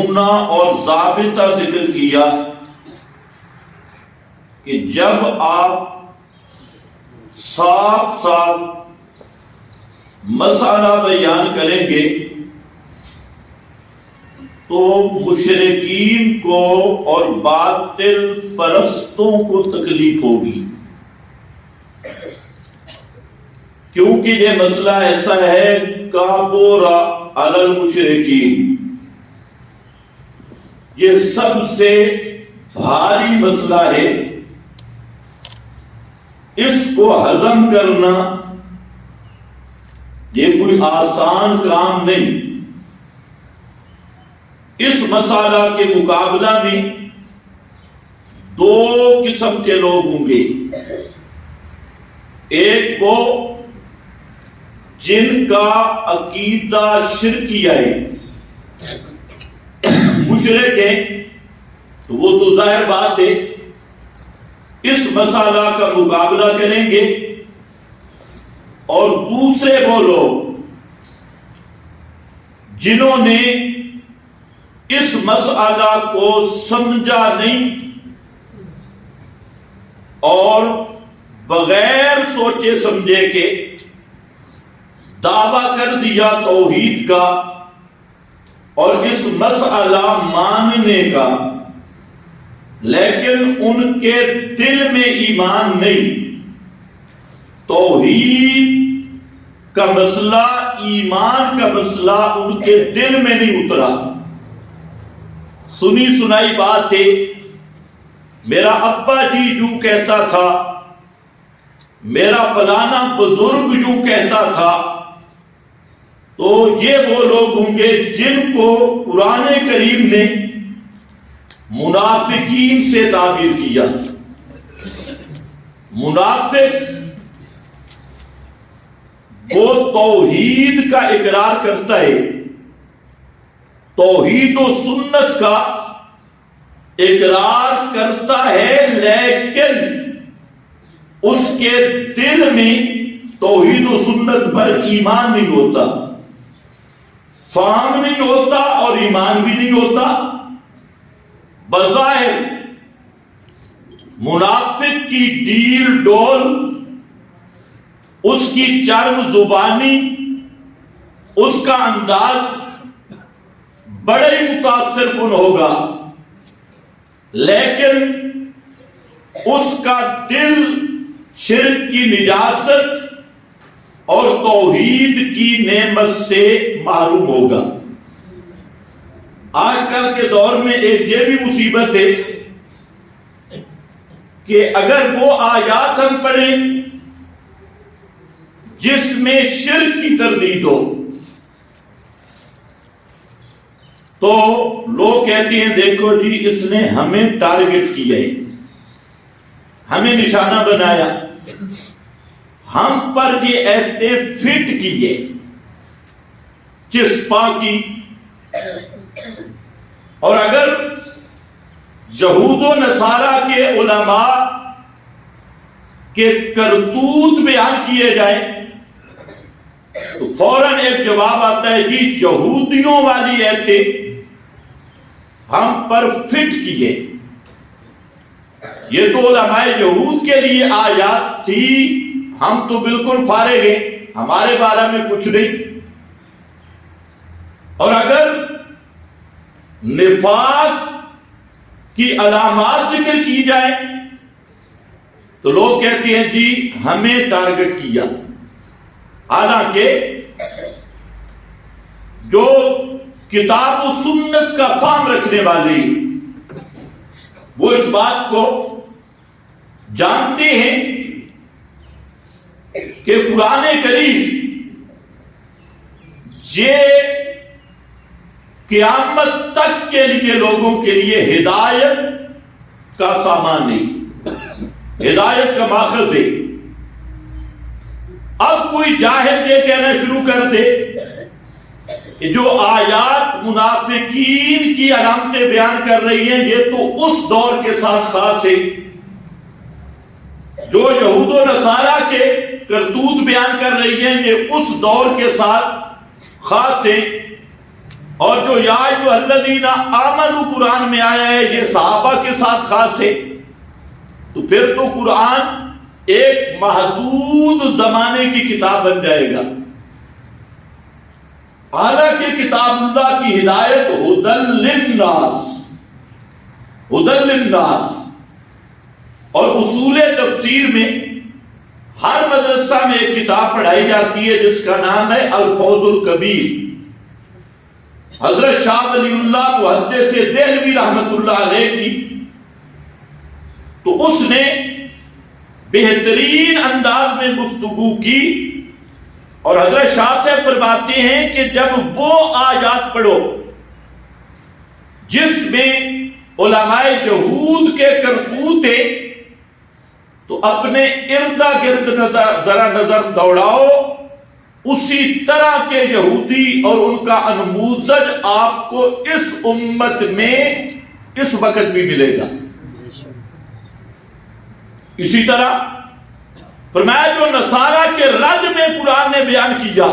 اور ضابطہ ذکر کیا کہ جب آپ صاف مسئلہ بیان کریں گے تو مشرکین کو اور باطل پرستوں کو تکلیف ہوگی، کیونکہ یہ مسئلہ ایسا ہے کابورا علی المشرکین، یہ سب سے بھاری مسئلہ ہے، اس کو ہضم کرنا یہ کوئی آسان کام نہیں۔ اس مسئلہ کے مقابلہ میں دو قسم کے لوگ ہوں گے، ایک وہ جن کا عقیدہ شرکیہ ہے، مشرک ہیں، تو وہ تو ظاہر بات ہے اس مسئلہ کا مقابلہ کریں گے، اور دوسرے وہ لوگ جنہوں نے اس مسئلہ کو سمجھا نہیں اور بغیر سوچے سمجھے کے دعویٰ کر دیا توحید کا اور اس مسئلہ ماننے کا، لیکن ان کے دل میں ایمان نہیں۔ توحید کا مسئلہ، ایمان کا مسئلہ ان کے دل میں نہیں اترا۔ سنی سنائی بات ہے، میرا ابا جی یوں کہتا تھا، میرا فلانا بزرگ یوں کہتا تھا، تو یہ وہ لوگ ہوں گے جن کو قرآن کریم نے منافقین سے تعبیر کیا۔ منافق وہ توحید کا اقرار کرتا ہے، توحید و سنت کا اقرار کرتا ہے، لیکن اس کے دل میں توحید و سنت پر ایمان نہیں ہوتا، فہم نہیں ہوتا اور ایمان بھی نہیں ہوتا۔ بظاہر منافق کی ڈیل ڈول، اس کی چرم زبانی، اس کا انداز بڑے ہی متاثر کن ہوگا، لیکن اس کا دل شرک کی نجاست اور توحید کی نعمت سے محروم ہوگا۔ آج کل کے دور میں ایک یہ بھی مصیبت ہے کہ اگر وہ آیات ہم پڑھیں جس میں شرک کی تردید ہو تو لوگ کہتے ہیں دیکھو جی اس نے ہمیں ٹارگٹ کیا ہے، ہمیں نشانہ بنایا، ہم پر یہ ایتیں فٹ کیے، چسپاں کی۔ اور اگر یہود و نصارہ کے علماء کے کرتوت بیان کیے جائیں تو فوراً ایک جواب آتا ہے کہ یہودیوں والی ایتیں ہم پر فٹ کیے، یہ تو علماء یہود کے لیے آیات تھی، ہم تو بالکل فارغ ہیں، ہمارے بارے میں کچھ نہیں۔ اور اگر نفاق کی علامات ذکر کی جائے تو لوگ کہتے ہیں جی ہمیں ٹارگٹ کیا، حالانکہ جو کتاب و سنت کا فہم رکھنے والے وہ اس بات کو جانتے ہیں کہ قرآن کریم یہ قیامت تک کے لیے لوگوں کے لیے ہدایت کا سامان نہیں، ہدایت کا ماخذ ہے۔ اب کوئی جاہل یہ کہنا شروع کر دے کہ جو آیات منافقین کی علامتیں بیان کر رہی ہیں یہ تو اس دور کے ساتھ خاص ہے، جو یہود و نصارہ کے کرتوت بیان کر رہی ہیں یہ اس دور کے ساتھ خاص ہے، اور جو یا ایھا الذین آمنوا قرآن میں آیا ہے یہ صحابہ کے ساتھ خاص ہے، تو پھر تو قرآن ایک محدود زمانے کی کتاب بن جائے گا۔ حالانکہ کتاب اللہ کی ہدایت ھدی للناس، ھدی للناس، اور اصول تفسیر میں ہر مدرسہ میں ایک کتاب پڑھائی جاتی ہے جس کا نام ہے الفوز الکبیر۔ حضرت شاہ ولی اللہ محدث دہلوی رحمت اللہ علیہ کی، تو اس نے بہترین انداز میں گفتگو کی، اور حضرت شاہ صاحب فرماتے ہیں کہ جب وہ آیات پڑھو جس میں علماء یہود کے کرتوت تھے، تو اپنے ارد گرد ذرا نظر دوڑاؤ، اسی طرح کے یہودی اور ان کا انموذج آپ کو اس امت میں اس وقت بھی ملے گا۔ اسی طرح فرمایا جو نصارہ کے رد میں قرآن نے بیان کیا،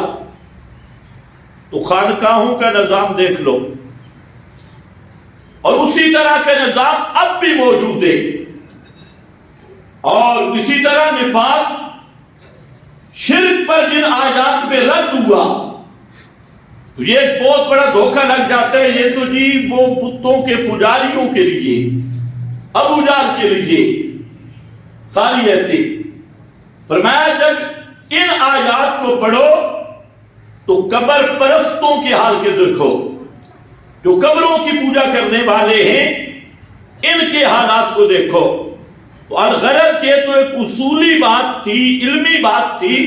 تو خانقاہوں کا نظام دیکھ لو، اور اسی طرح کا نظام اب بھی موجود ہے۔ اور اسی طرح نفاق، شرک پر جن آیات میں رد ہوا، تو یہ ایک بہت بڑا دھوکہ لگ جاتا ہے، یہ تو جی وہ بتوں کے پجاریوں کے لیے، ابو جہل کے لیے ساری ایتی۔ فرمایا جب ان آیات کو پڑھو تو قبر پرستوں کے حال کے دیکھو، جو قبروں کی پوجا کرنے والے ہیں ان کے حالات کو دیکھو۔ تو الغرض یہ تو ایک اصولی بات تھی، علمی بات تھی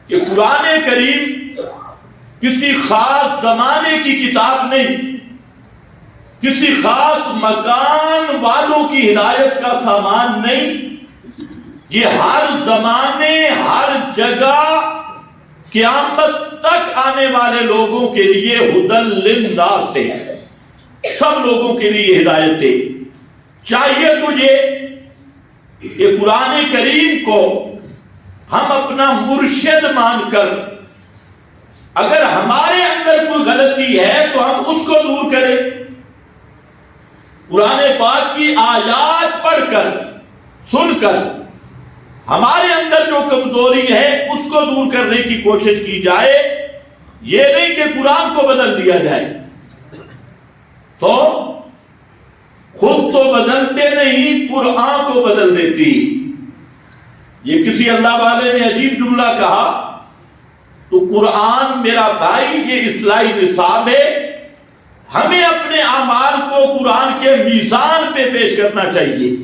کہ قرآن کریم کسی خاص زمانے کی کتاب نہیں، کسی خاص مکان والوں کی ہدایت کا سامان نہیں، یہ ہر زمانے ہر جگہ قیامت تک آنے والے لوگوں کے لیے ھدی للناس ہے، سب لوگوں کے لیے ہدایت ہے۔ چاہیے تجھے یہ قرآن کریم کو ہم اپنا مرشد مان کر، اگر ہمارے اندر کوئی غلطی ہے تو ہم اس کو دور کریں، قرآن پاک کی آیات پڑھ کر سن کر ہمارے اندر جو کمزوری ہے اس کو دور کرنے کی کوشش کی جائے، یہ نہیں کہ قرآن کو بدل دیا جائے۔ تو خود تو بدلتے نہیں، قرآن کو بدل دیتی۔ یہ کسی اللہ والے نے عجیب جملہ کہا، تو قرآن میرا بھائی یہ اصلاحی نصاب ہے، ہمیں اپنے اعمال کو قرآن کے میزان پہ پیش کرنا چاہیے،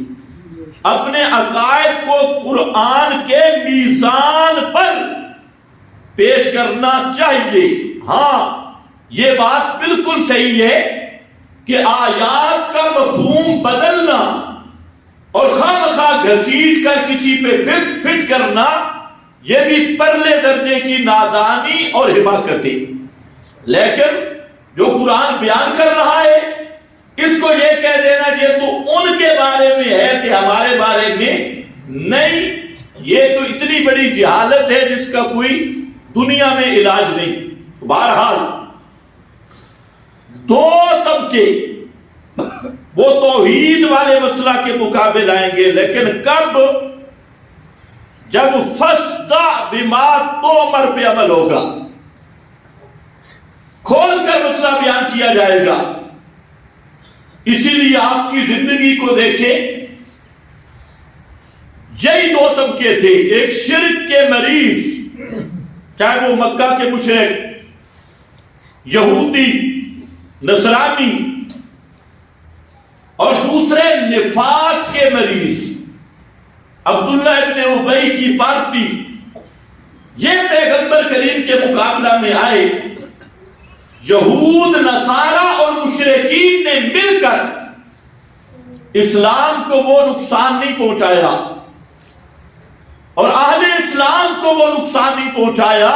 اپنے عقائد کو قرآن کے میزان پر پیش کرنا چاہیے۔ ہاں یہ بات بالکل صحیح ہے کہ آیات کا مفہوم بدلنا اور خواہ گھسیٹ کر کسی پہ فٹ کرنا، یہ بھی پرلے درجے کی نادانی اور حماقت ہے۔ لیکن جو قرآن بیان کر رہا ہے اس کو یہ کہہ دینا یہ تو ان کے بارے میں ہے کہ ہمارے بارے میں نہیں، یہ تو اتنی بڑی جہالت ہے جس کا کوئی دنیا میں علاج نہیں۔ بہرحال دو طبقے وہ توحید والے مسئلہ کے مقابل آئیں گے، لیکن کب؟ جب فَاصْدَعْ بِمَا تُؤْمَرُ پہ عمل ہوگا، کھول کر مسئلہ بیان کیا جائے گا۔ اسی لیے آپ کی زندگی کو دیکھیں، یہی دو طبقے تھے، ایک شرک کے مریض، چاہے وہ مکہ کے مشرک، یہودی، نصرانی، اور دوسرے نفاق کے مریض، عبداللہ ابن ابی کی پارٹی۔ یہ پیغمبر کریم کے مقابلہ میں آئے، یہود، نصارہ اور مشرکین نے مل کر اسلام کو وہ نقصان نہیں پہنچایا، اور اہل اسلام کو وہ نقصان نہیں پہنچایا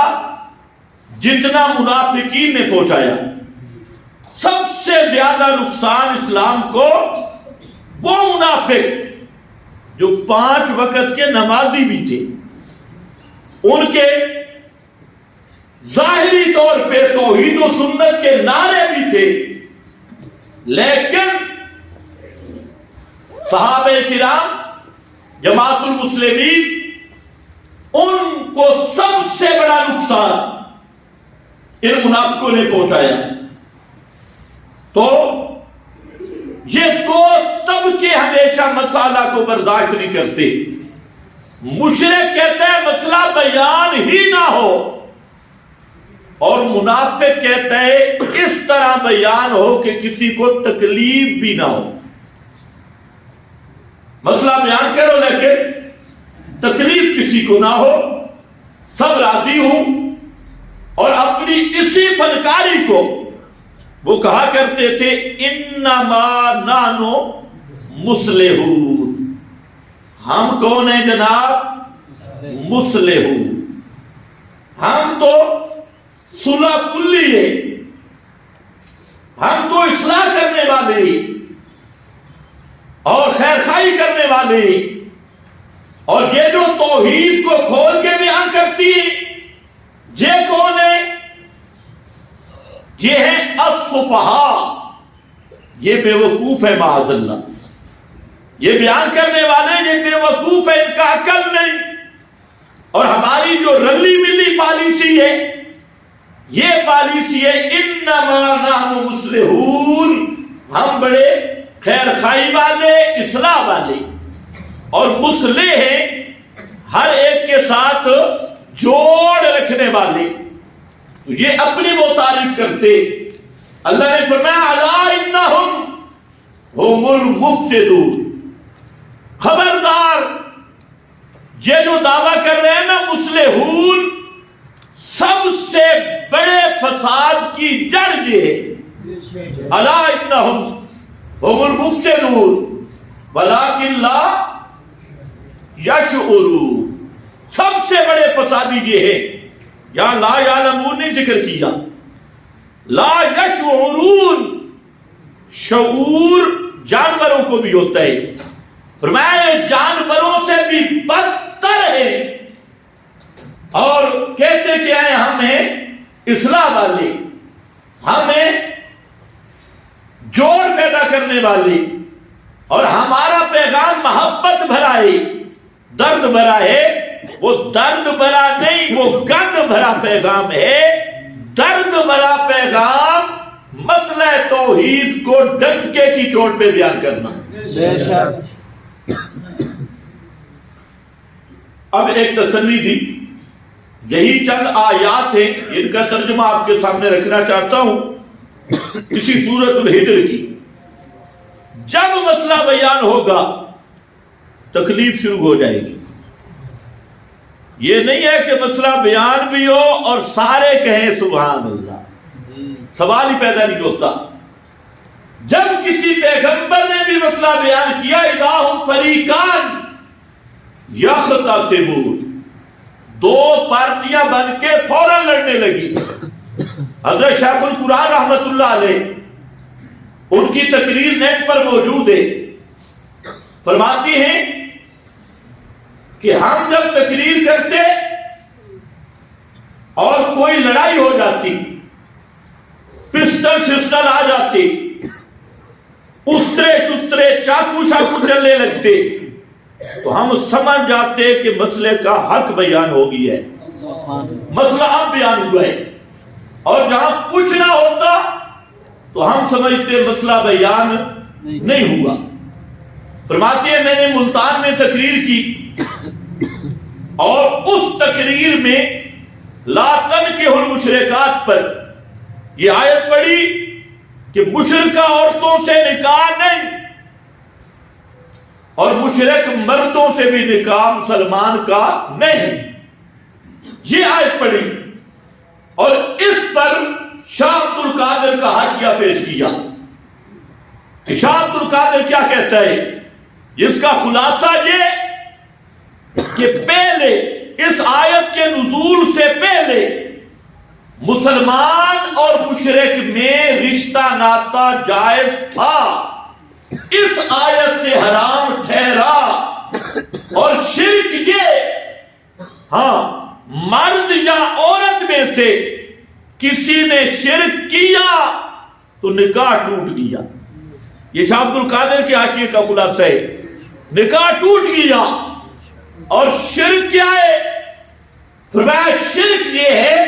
جتنا منافقین نے پہنچایا۔ سب سے زیادہ نقصان اسلام کو وہ منافق جو 5 وقت کے نمازی بھی تھے، ان کے ظاہری طور پہ توحید و سنت کے نعرے بھی تھے، لیکن صحابہ کرام جماعت المسلمین ان کو سب سے بڑا نقصان ان منافقوں نے پہنچایا۔ تو یہ دو طبقے ہمیشہ مسئلہ کو برداشت نہیں کرتے۔ مشرک کہتے ہیں مسئلہ بیان ہی نہ ہو، اور منافق کہتے ہیں اس طرح بیان ہو کہ کسی کو تکلیف بھی نہ ہو۔ مسئلہ بیان کرو لیکن تکلیف کسی کو نہ ہو، سب راضی ہوں۔ اور اپنی اسی فنکاری کو وہ کہا کرتے تھے انما نحن مصلحون، ہم کون ہیں جناب؟ مصلحون، ہم تو صلح کلی ہے، ہم تو اصلاح کرنے والے اور خیر خواہی کرنے والے۔ اور یہ جو توحید کو کھول کے بیان کرتی ہے، یہ کون ہے؟ یہ ہے السفہاء، یہ بے وقوف ہے معاذ اللہ۔ یہ بیان کرنے والے یہ بے وقوف ہے، ان کا عقل نہیں۔ اور ہماری جو رلی ملی پالیسی ہے، یہ پالیسی ہے انما نحن مصلحون، ہم بڑے خیر خواہی والے، اصلاح والے، اور مصلح ہیں ہر ایک کے ساتھ جوڑ رکھنے والے۔ یہ اپنی وہ تعریف کرتے۔ اللہ نے فرمایا الا انہم هم المفسدون، خبردار یہ جو دعویٰ کر رہے ہیں نا مصلحون، سب سے بڑے فساد کی جڑ یہ ہے۔ الا انہم هم المفسدون ولکن لا یشعرون، سب سے بڑے فسادی یہ ہے۔ یہاں لا یعلمون نے ذکر کیا، لا یشعرون، شعور جانوروں کو بھی ہوتا ہے، فرمایا جانوروں سے بھی بدتر ہے۔ اور کہتے کیا ہیں؟ ہم ہیں اصلاح والے، ہم ہیں جوڑ پیدا کرنے والے، اور ہمارا پیغام محبت بھرا ہے، درد بھرا ہے۔ وہ درد بھرا نہیں، وہ گند بھرا پیغام ہے۔ درد بھرا پیغام مسئلہ توحید کو ڈنکے کی چوٹ پہ بیان کرنا۔ اب ایک تسلی دی، یہی چند آیات ہیں ان کا ترجمہ آپ کے سامنے رکھنا چاہتا ہوں، اسی سورۃ الحجر کی۔ جب مسئلہ بیان ہوگا تکلیف شروع ہو جائے گی۔ یہ نہیں ہے کہ مسئلہ بیان بھی ہو اور سارے کہیں سبحان اللہ، سوال ہی پیدا نہیں ہوتا۔ جب کسی پیغمبر نے بھی مسئلہ بیان کیا اذا ہم فریقان یختصمون، دو پارٹیاں بن کے فوراً لڑنے لگی۔ حضرت شیخ القرآن رحمت اللہ علیہ، ان کی تقریر نیٹ پر موجود ہے، فرماتی ہیں کہ ہم جب تقریر کرتے اور کوئی لڑائی ہو جاتی، پسٹل شسٹل آ جاتے، استرے شسترے چاقو شاقو چلنے لگتے، تو ہم سمجھ جاتے کہ مسئلے کا حق بیان ہو گیا ہے، مسئلہ اب بیان ہوا ہے۔ اور جہاں کچھ نہ ہوتا تو ہم سمجھتے مسئلہ بیان نہیں ہوا۔ فرماتے ہیں میں نے ملتان میں تقریر کی، اور اس تقریر میں لا تنکحوا المشرکات پر یہ آیت پڑھی کہ مشرکہ عورتوں سے نکاح نہیں، اور مشرک مردوں سے بھی نکاح مسلمان کا نہیں، یہ آیت پڑھی۔ اور اس پر شاہ عبد القادر کا حاشیہ پیش کیا۔ شاہ عبد القادر کیا کہتا ہے؟ اس کا خلاصہ یہ کہ پہلے اس آیت کے نزول سے پہلے مسلمان اور مشرک میں رشتہ ناتا جائز تھا، اس آیت سے حرام ٹھہرا۔ اور شرک یہ، ہاں، مرد یا عورت میں سے کسی نے شرک کیا تو نکاح ٹوٹ گیا. یہ شاہ عبد القادر کے حاشیے کا خلاصہ ہے. نکاح ٹوٹ گیا. اور شرک کیا ہے؟ فرمایا شرک یہ ہے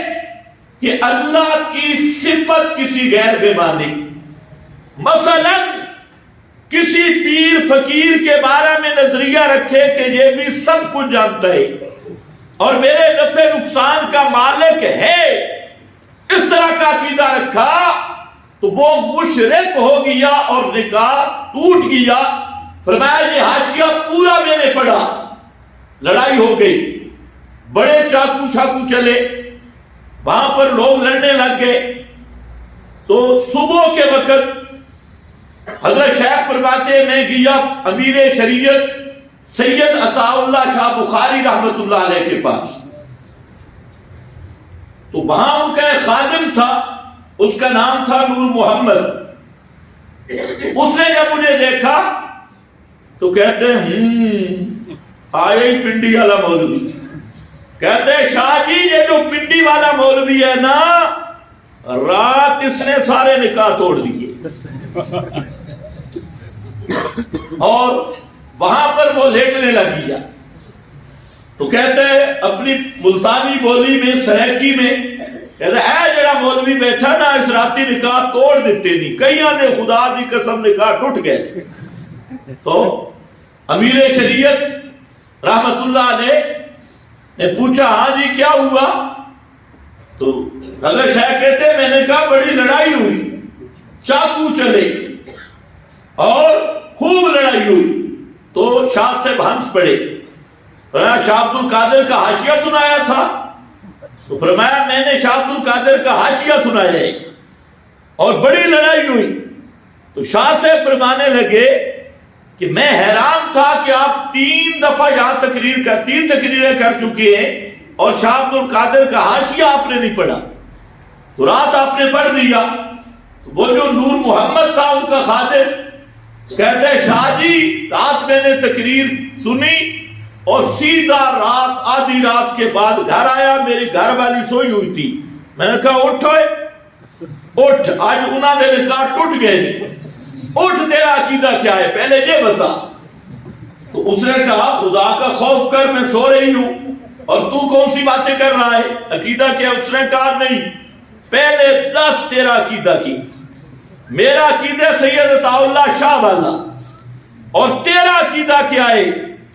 کہ اللہ کی صفت کسی غیر میں مانی. مثلا کسی پیر فقیر کے بارے میں نظریہ رکھے کہ یہ بھی سب کچھ جانتا ہے اور میرے نفع نقصان کا مالک ہے، اس طرح کا عقیدہ رکھا تو وہ مشرک ہو گیا اور نکاح ٹوٹ گیا. فرمایا یہ حاشیہ پورا میں نے پڑھا. لڑائی ہو گئی، بڑے چاقو شاقو چلے، وہاں پر لوگ لڑنے لگ گئے. تو صبح کے وقت حضرت شیخ فرماتے میں گیا امیر شریعت سید عطا اللہ شاہ بخاری رحمت اللہ علیہ کے پاس. تو وہاں ان کا ایک خادم تھا، اس کا نام تھا نور محمد. اس نے جب مجھے دیکھا تو کہتے ہیں آئے ہی پنڈی والا مولوی. کہتے ہیں شاہ جی یہ جو پنڈی والا مولوی ہے نا، رات اس نے سارے نکاح توڑ دیے. اور وہاں پر وہ لیٹنے لگ گیا. تو کہتے ہیں اپنی ملتانی بولی میں سریکی میں کہتے ہے جڑا مولوی بیٹھا نا اس راتی نکاح توڑ دیتے نہیں، کئی آدھے خدا دی قسم نکاح ٹوٹ گئے. تو امیر شریعت رحمت اللہ علیہ نے پوچھا ہاں جی کیا ہوا؟ تو حضرت شیخ کہتے ہیں میں نے کہا بڑی لڑائی ہوئی، چاقو چلے اور خوب لڑائی ہوئی. تو شاہ سے ہنس پڑے. شاہ عبد القادر کا حاشیہ سنایا تھا. تو فرمایا میں نے شاہ عبد القادر کا حاشیہ سنایا ہے اور بڑی لڑائی ہوئی. تو شاہ سے فرمانے لگے کہ میں حیران تھا کہ آپ 3 دفعہ یہاں تین تقریریں کر چکے ہیں اور شاہ عبد القادر کا حاشیہ آپ نے نہیں پڑھا. تو رات آپ نے پڑھ دیا. تو وہ جو نور محمد تھا ان کا خادم کہتے ہیں شاہ جی رات میں نے تقریر سنی اور سیدھا رات آدھی رات کے بعد گھر آیا، میری گھر والی سوئی ہوئی تھی. میں نے کہا اٹھ آج انہوں نے نکاح ٹوٹ گئے نہیں، اٹھ تیرا عقیدہ کیا ہے پہلے یہ بتا. تو اس نے کہا خدا کا خوف کر، میں سو رہی ہوں اور تو کون سی باتیں کر رہا ہے، عقیدہ کیا؟ اس نے کہا نہیں پہلے 10 تیرا عقیدہ کی. میرا عقیدہ سید عطا اللہ شاہ والا اور تیرا عقیدہ کیا ہے؟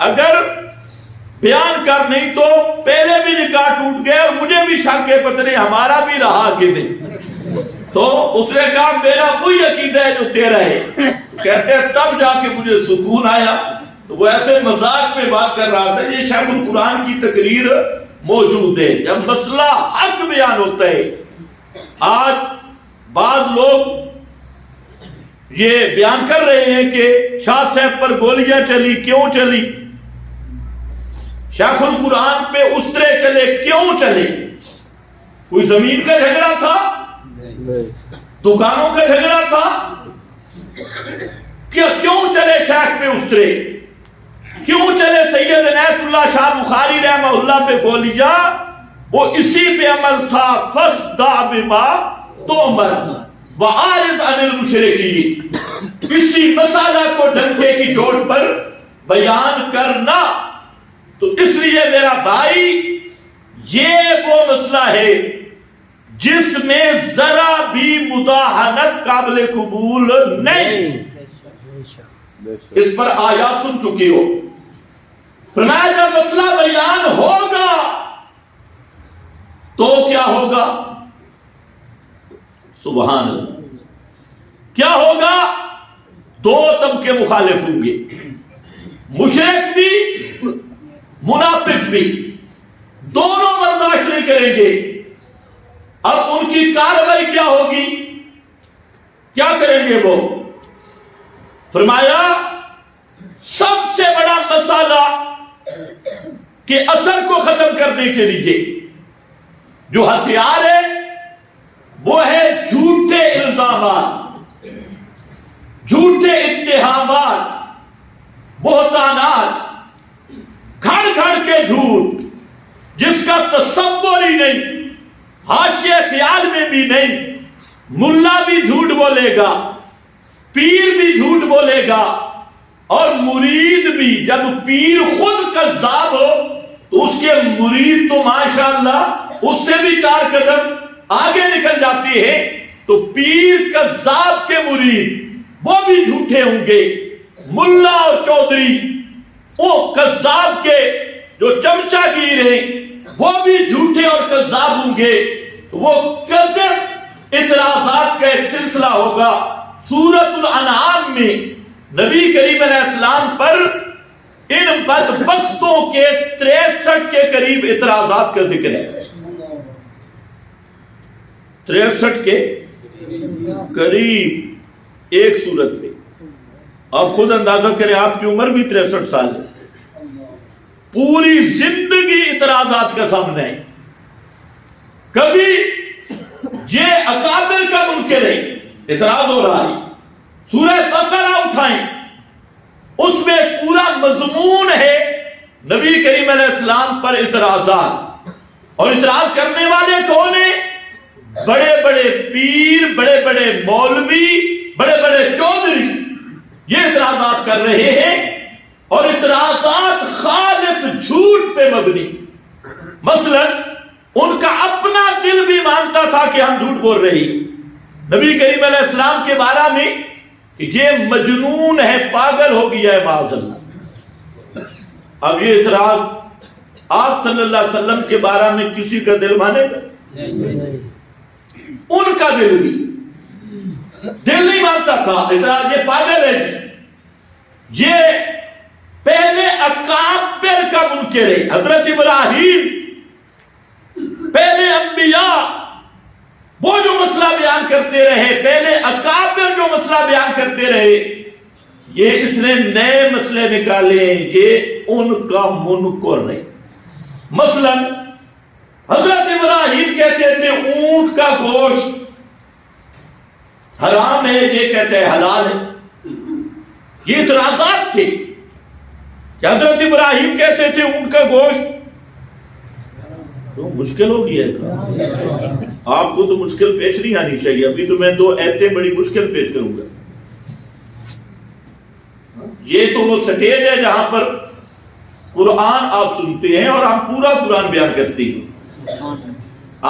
اگر بیان کر نہیں تو پہلے بھی نکاح ٹوٹ گئے اور مجھے بھی شک ہے پتہ نہیں ہمارا بھی رہا کہ نہیں. تو اس نے کہا میرا وہی عقیدہ ہے جو تیرا ہے. کہتے ہیں تب جا کے مجھے سکون آیا. تو وہ ایسے مذاق میں بات کر رہا تھا. یہ شیخ القرآن کی تقریر موجود ہے جب مسئلہ حق بیان ہوتا ہے. آج بعض لوگ یہ بیان کر رہے ہیں کہ شاہ صاحب پر گولیاں چلی، کیوں چلی؟ شیخ القرآن پہ اسطرے چلے، کیوں چلے؟ کوئی زمین کا جھگڑا تھا؟ دکانوں کا جھگڑا تھا؟ کیوں چلے شیخ پہ اسطرے؟ کیوں چلے سید عنایت اللہ شاہ بخاری رحمہ اللہ پہ گولیاں؟ وہ اسی پہ عمل تھا فَاسْدَعْ بِمَا تُؤْمَرُ وَأَعْرِضْ عَنِ الْمُشْرِكِينَ. اسی مسئلہ کو ڈنکے کی چوٹ پر بیان کرنا. تو اس لیے میرا بھائی یہ وہ مسئلہ ہے جس میں ذرا بھی مداہنت قابل قبول نہیں. اس پر آیات سن چکی ہو. فرمایا جب مسئلہ بیان ہوگا تو کیا ہوگا؟ سبحان اللہ. کیا ہوگا؟ 2 طبقے مخالف ہوں گے، مشرک بھی منافق بھی، دونوں برداشت نہیں کریں گے. اب ان کی کارروائی کیا ہوگی؟ کیا کریں گے وہ؟ فرمایا سب سے بڑا مسئلہ کہ اثر کو ختم کرنے کے لیے جو ہتھیار ہے وہ ہے جھوٹے الزامات، جھوٹے اتہامات، بہتانات، گھڑ گھڑ کے جھوٹ جس کا تصور ہی نہیں حاشیہ خیال میں بھی نہیں. ملا بھی جھوٹ بولے گا, پیر بھی جھوٹ بولے گا, اور مرید بھی. جب پیر خود کذاب ہو تو اس کے مرید تو ماشاءاللہ اس سے بھی 4 قدم آگے نکل جاتی ہے. تو پیر کذاب کے مرید وہ بھی جھوٹے ہوں گے. ملا اور چودھری وہ کذاب کے جو چمچہ گیر ہیں وہ بھی جھوٹے اور کذاب ہوں گے. وہ کذب اعتراضات کا ایک سلسلہ ہوگا. سورۃ الانعام میں نبی کریم علیہ السلام پر ان بدبختوں کے 63 کے قریب اعتراضات کا ذکر ہے. 63 کے قریب ایک صورت میں. آپ خود اندازہ کریں, آپ کی عمر بھی 63 سال ہے. پوری زندگی اعتراضات کا سامنے ہے. کبھی یہ اکابر کا منکر ہے, اعتراض ہو رہا ہے, سورہ بقرہ اٹھائیں, اس میں پورا مضمون ہے نبی کریم علیہ السلام پر اعتراضات. اور اعتراض کرنے والے کون ہیں؟ بڑے بڑے پیر, بڑے بڑے مولوی, بڑے بڑے چودھری یہ اعتراضات کر رہے ہیں. اور اعتراضات خالص جھوٹ پہ مبنی. مثلا ان کا اپنا دل بھی مانتا تھا کہ ہم جھوٹ بول رہے ہیں نبی کریم علیہ السلام کے بارے میں کہ یہ مجنون ہے, پاگل ہو گیا ہے معاذ اللہ. اب یہ اعتراض آپ صلی اللہ علیہ وسلم کے بارے میں کسی کا دل مانے گا؟ ان کا دل بھی دل نہیں مانتا تھا. اعتراض یہ پاگل ہے, یہ پہلے اکابر کا منکر ہے. حضرت ابراہیم پہلے انبیاء وہ جو مسئلہ بیان کرتے رہے, پہلے اکابر جو مسئلہ بیان کرتے رہے, یہ اس نے نئے مسئلے نکالے, یہ ان کا منکر ہے. مثلا حضرت ابراہیم کہتے تھے اونٹ کا گوشت حرام ہے, یہ کہتے ہیں حلال ہے. یہ اعتراضات تھے کہ حضرت ابراہیم کہتے تھے اونٹ کا گوشت. تو مشکل ہو گیا ہے. آپ کو تو مشکل پیش نہیں آنی چاہیے. ابھی تو میں 2 ایتیں بڑی مشکل پیش کروں گا. یہ تو وہ سٹیج ہے جہاں پر قرآن آپ سنتے ہیں اور ہم پورا قرآن بیان کرتے ہیں,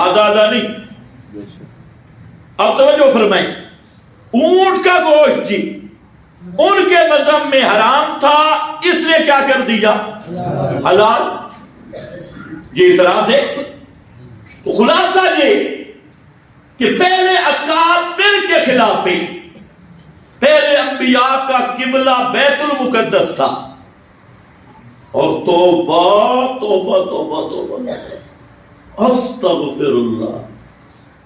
آدھا نہیں. اب توجہ فرمائیں. اونٹ کا گوشت جی ان کے مذہب میں حرام تھا, اس نے کیا کر دیا حلال. یہ اعتراض ہے. تو خلاصہ یہ کہ پہلے اکابر کے خلاف ہے. پہلے انبیاء کا قبلہ بیت المقدس تھا, اور توبہ توبہ توبہ توبہ استغفر اللہ,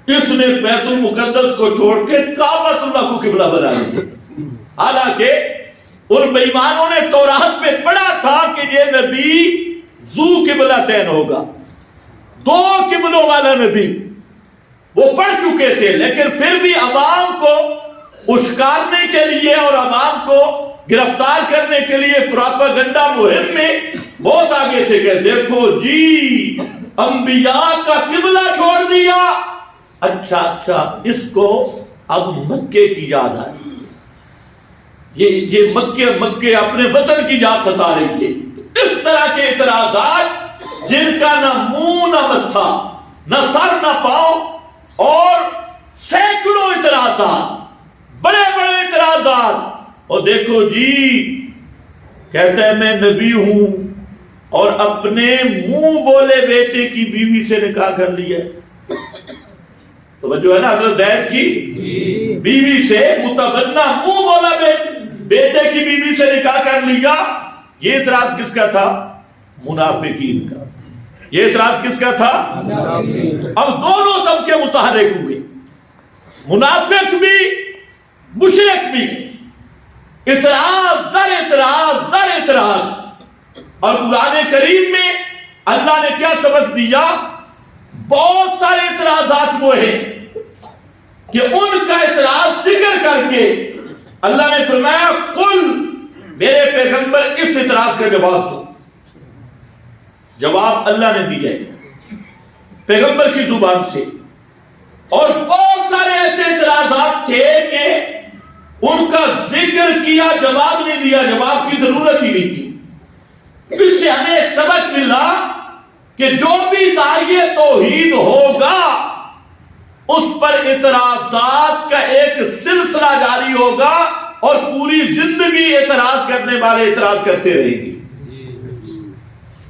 اس نے بیت المقدس کو چھوڑ کے کعبۃ اللہ کو قبلہ بنا دیا. حالانکہ ان بے ایمانوں نے تورات میں پڑھا تھا کہ یہ نبی ذو قبلتین ہوگا, 2 قبلوں والا نبی, وہ پڑھ چکے تھے. لیکن پھر بھی عوام کو اچکارنے کے لیے اور عوام کو گرفتار کرنے کے لیے پروپیگنڈا مہم میں بہت آگے تھے کہ دیکھو جی انبیاء کا قبلہ چھوڑ دیا, اچھا اس کو اب مکے کی یاد آئی, یہ مکے اپنے وطن کی یاد ستا رہی ہے. اس طرح کے اعتراضات جن کا نہ منہ نہ متھا, نہ سر نہ پاؤں, اور سینکڑوں اعتراضات, بڑے بڑے اعتراضات. اور دیکھو جی کہتا ہے میں نبی ہوں اور اپنے منہ بولے بیٹے کی بیوی سے نکاح کر لیا. توجہ ہے نا, حضرت زید کی بیوی سے متبنہ منہ بولا بیٹے کی بیوی سے نکاح کر لیا. یہ اعتراض کس کا تھا؟ منافقین کا. یہ اعتراض کس کا تھا؟ اب دونوں طبقے متحرک ہوئے, منافق بھی مشرک بھی, اعتراض در اعتراض در اعتراض. اور قرآن کریم میں اللہ نے کیا سبق دیا؟ بہت سارے اعتراضات وہ ہیں کہ ان کا اعتراض ذکر کر کے اللہ نے فرمایا قل, میرے پیغمبر اس اعتراض کا جواب دو. جواب اللہ نے دیا ہے. پیغمبر کی زبان سے، اور بہت سارے ایسے اعتراضات تھے کہ ان کا ذکر کیا، جواب نہیں دیا، جواب کی ضرورت ہی نہیں تھی۔ اس سے ہمیں ایک سبق ملا کہ جو بھی داعی توحید ہوگا اس پر اعتراضات کا ایک سلسلہ جاری ہوگا، اور پوری زندگی اعتراض کرنے والے اعتراض کرتے رہیں گے۔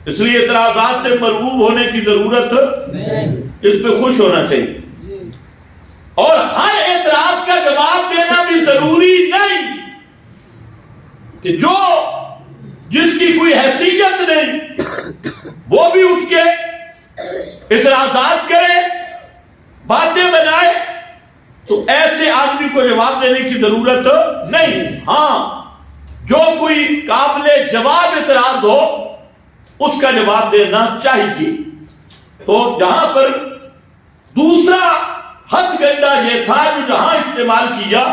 اس لیے اعتراضات سے مرعوب ہونے کی ضرورت نہیں، اس پہ خوش ہونا چاہیے، اور ہر اعتراض کا جواب دینا بھی ضروری نہیں کہ جس کی کوئی حیثیت نہیں وہ بھی اٹھ کے اعتراضات کرے، باتیں بنائے، تو ایسے آدمی کو جواب دینے کی ضرورت نہیں۔ ہاں، جو کوئی قابل جواب اعتراض ہو اس کا جواب دینا چاہیے۔ تو جہاں پر دوسرا ہتھ گنڈا یہ تھا جو جہاں استعمال کیا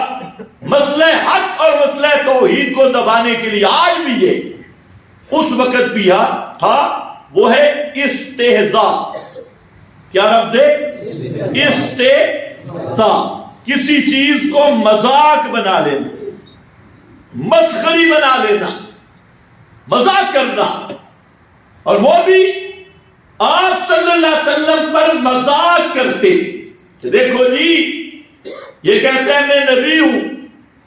مسئلہ حق اور مسئلہ توحید کو دبانے کے لیے، آج بھی یہ اس وقت بھی تھا، وہ ہے استہزاء۔ کیا لفظ ہے؟ استہزاء، کسی چیز کو مذاق بنا لینا، مسخری بنا لینا، مذاق کرنا، اور وہ بھی آپ صلی اللہ علیہ وسلم پر مذاق کرتے کہ دیکھو جی یہ کہتے ہیں میں نبی ہوں،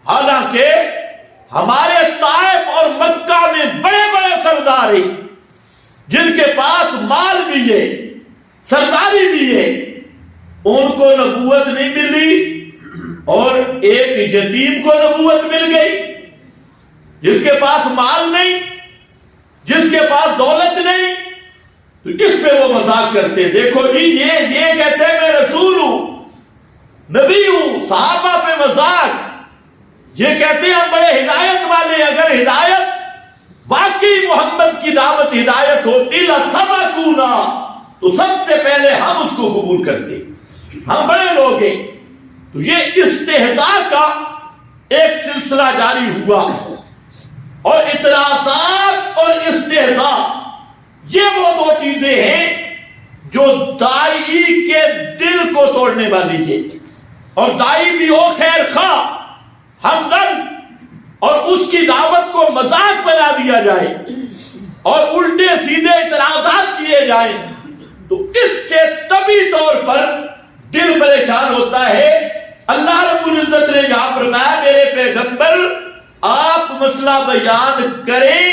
حالانکہ ہمارے طائف اور مکہ میں بڑے بڑے سردار ہیں جن کے پاس مال بھی ہے، سرداری بھی ہے، ان کو نبوت نہیں ملی، اور ایک یتیم کو نبوت مل گئی، جس کے پاس مال نہیں، جس کے پاس دولت نہیں، تو اس پہ وہ مذاق کرتے، دیکھو جی یہ کہتے ہیں میں رسول ہوں، نبی ہوں، صحابہ پہ مذاق، یہ کہتے ہیں ہم بڑے ہدایت والے، اگر ہدایت واقعی محمد کی دعوت ہدایت ہوتی لَسَبَقُونَا، تو سب سے پہلے ہم اس کو قبول کرتے، ہم بڑے لوگ ہیں۔ تو یہ استہزاء کا ایک سلسلہ جاری ہوا، اور اعتراضات اور استہزاء یہ وہ دو چیزیں ہیں جو داعی کے دل کو توڑنے والی ہے، اور داعی بھی ہو خیر خواہ، ہمدرد، اور اس کی دعوت کو مذاق بنا دیا جائے اور الٹے سیدھے اعتراضات کیے جائیں، تو اس سے طبی طور پر دل پریشان ہوتا ہے۔ اللہ رب العزت نے جہاں فرمایا میرے پیغمبر آپ مسئلہ بیان کریں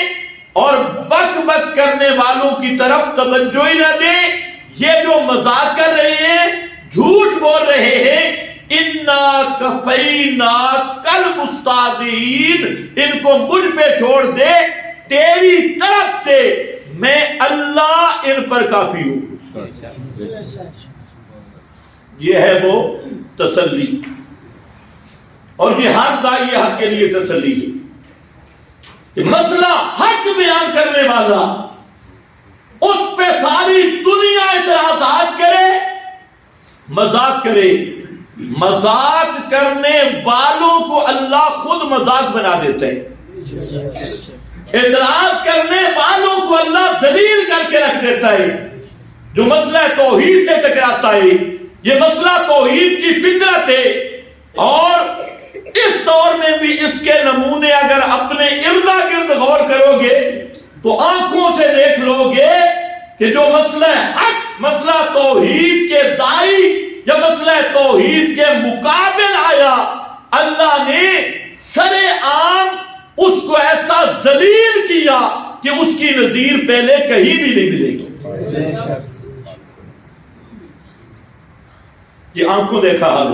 اور بک بک کرنے والوں کی طرف توجہ ہی نہ دیں، یہ جو مذاق کر رہے ہیں، جھوٹ بول رہے ہیں، اِنَّا كَفَيْنَاكَ الْمُسْتَهْزِئِينَ، ان کو مجھ پہ چھوڑ دے، تیری طرف سے میں اللہ ان پر کافی ہوں۔ یہ ہے وہ تسلی، اور یہ ہر داعی حق کے لیے تسلی ہے کہ مسئلہ حق بیان کرنے والا اس پہ ساری دنیا اعتراضات کرے، مذاق کرے، مذاق کرنے والوں کو اللہ خود مذاق بنا دیتا ہے، اعتراض کرنے والوں کو اللہ ذلیل کر کے رکھ دیتا ہے۔ جو مسئلہ توحید سے ٹکراتا ہے، یہ مسئلہ توحید کی فطرت ہے، اور اس دور میں بھی اس کے نمونے اگر اپنے ارد گرد غور کرو گے تو آنکھوں سے دیکھ لو گے کہ جو مسئلہ حق، مسئلہ توحید کے داعی یا مسئلہ توحید کے مقابل آیا، اللہ نے سر عام اس کو ایسا ذلیل کیا کہ اس کی نظیر پہلے کہیں بھی نہیں ملے گی۔ یہ آنکھوں دیکھا حال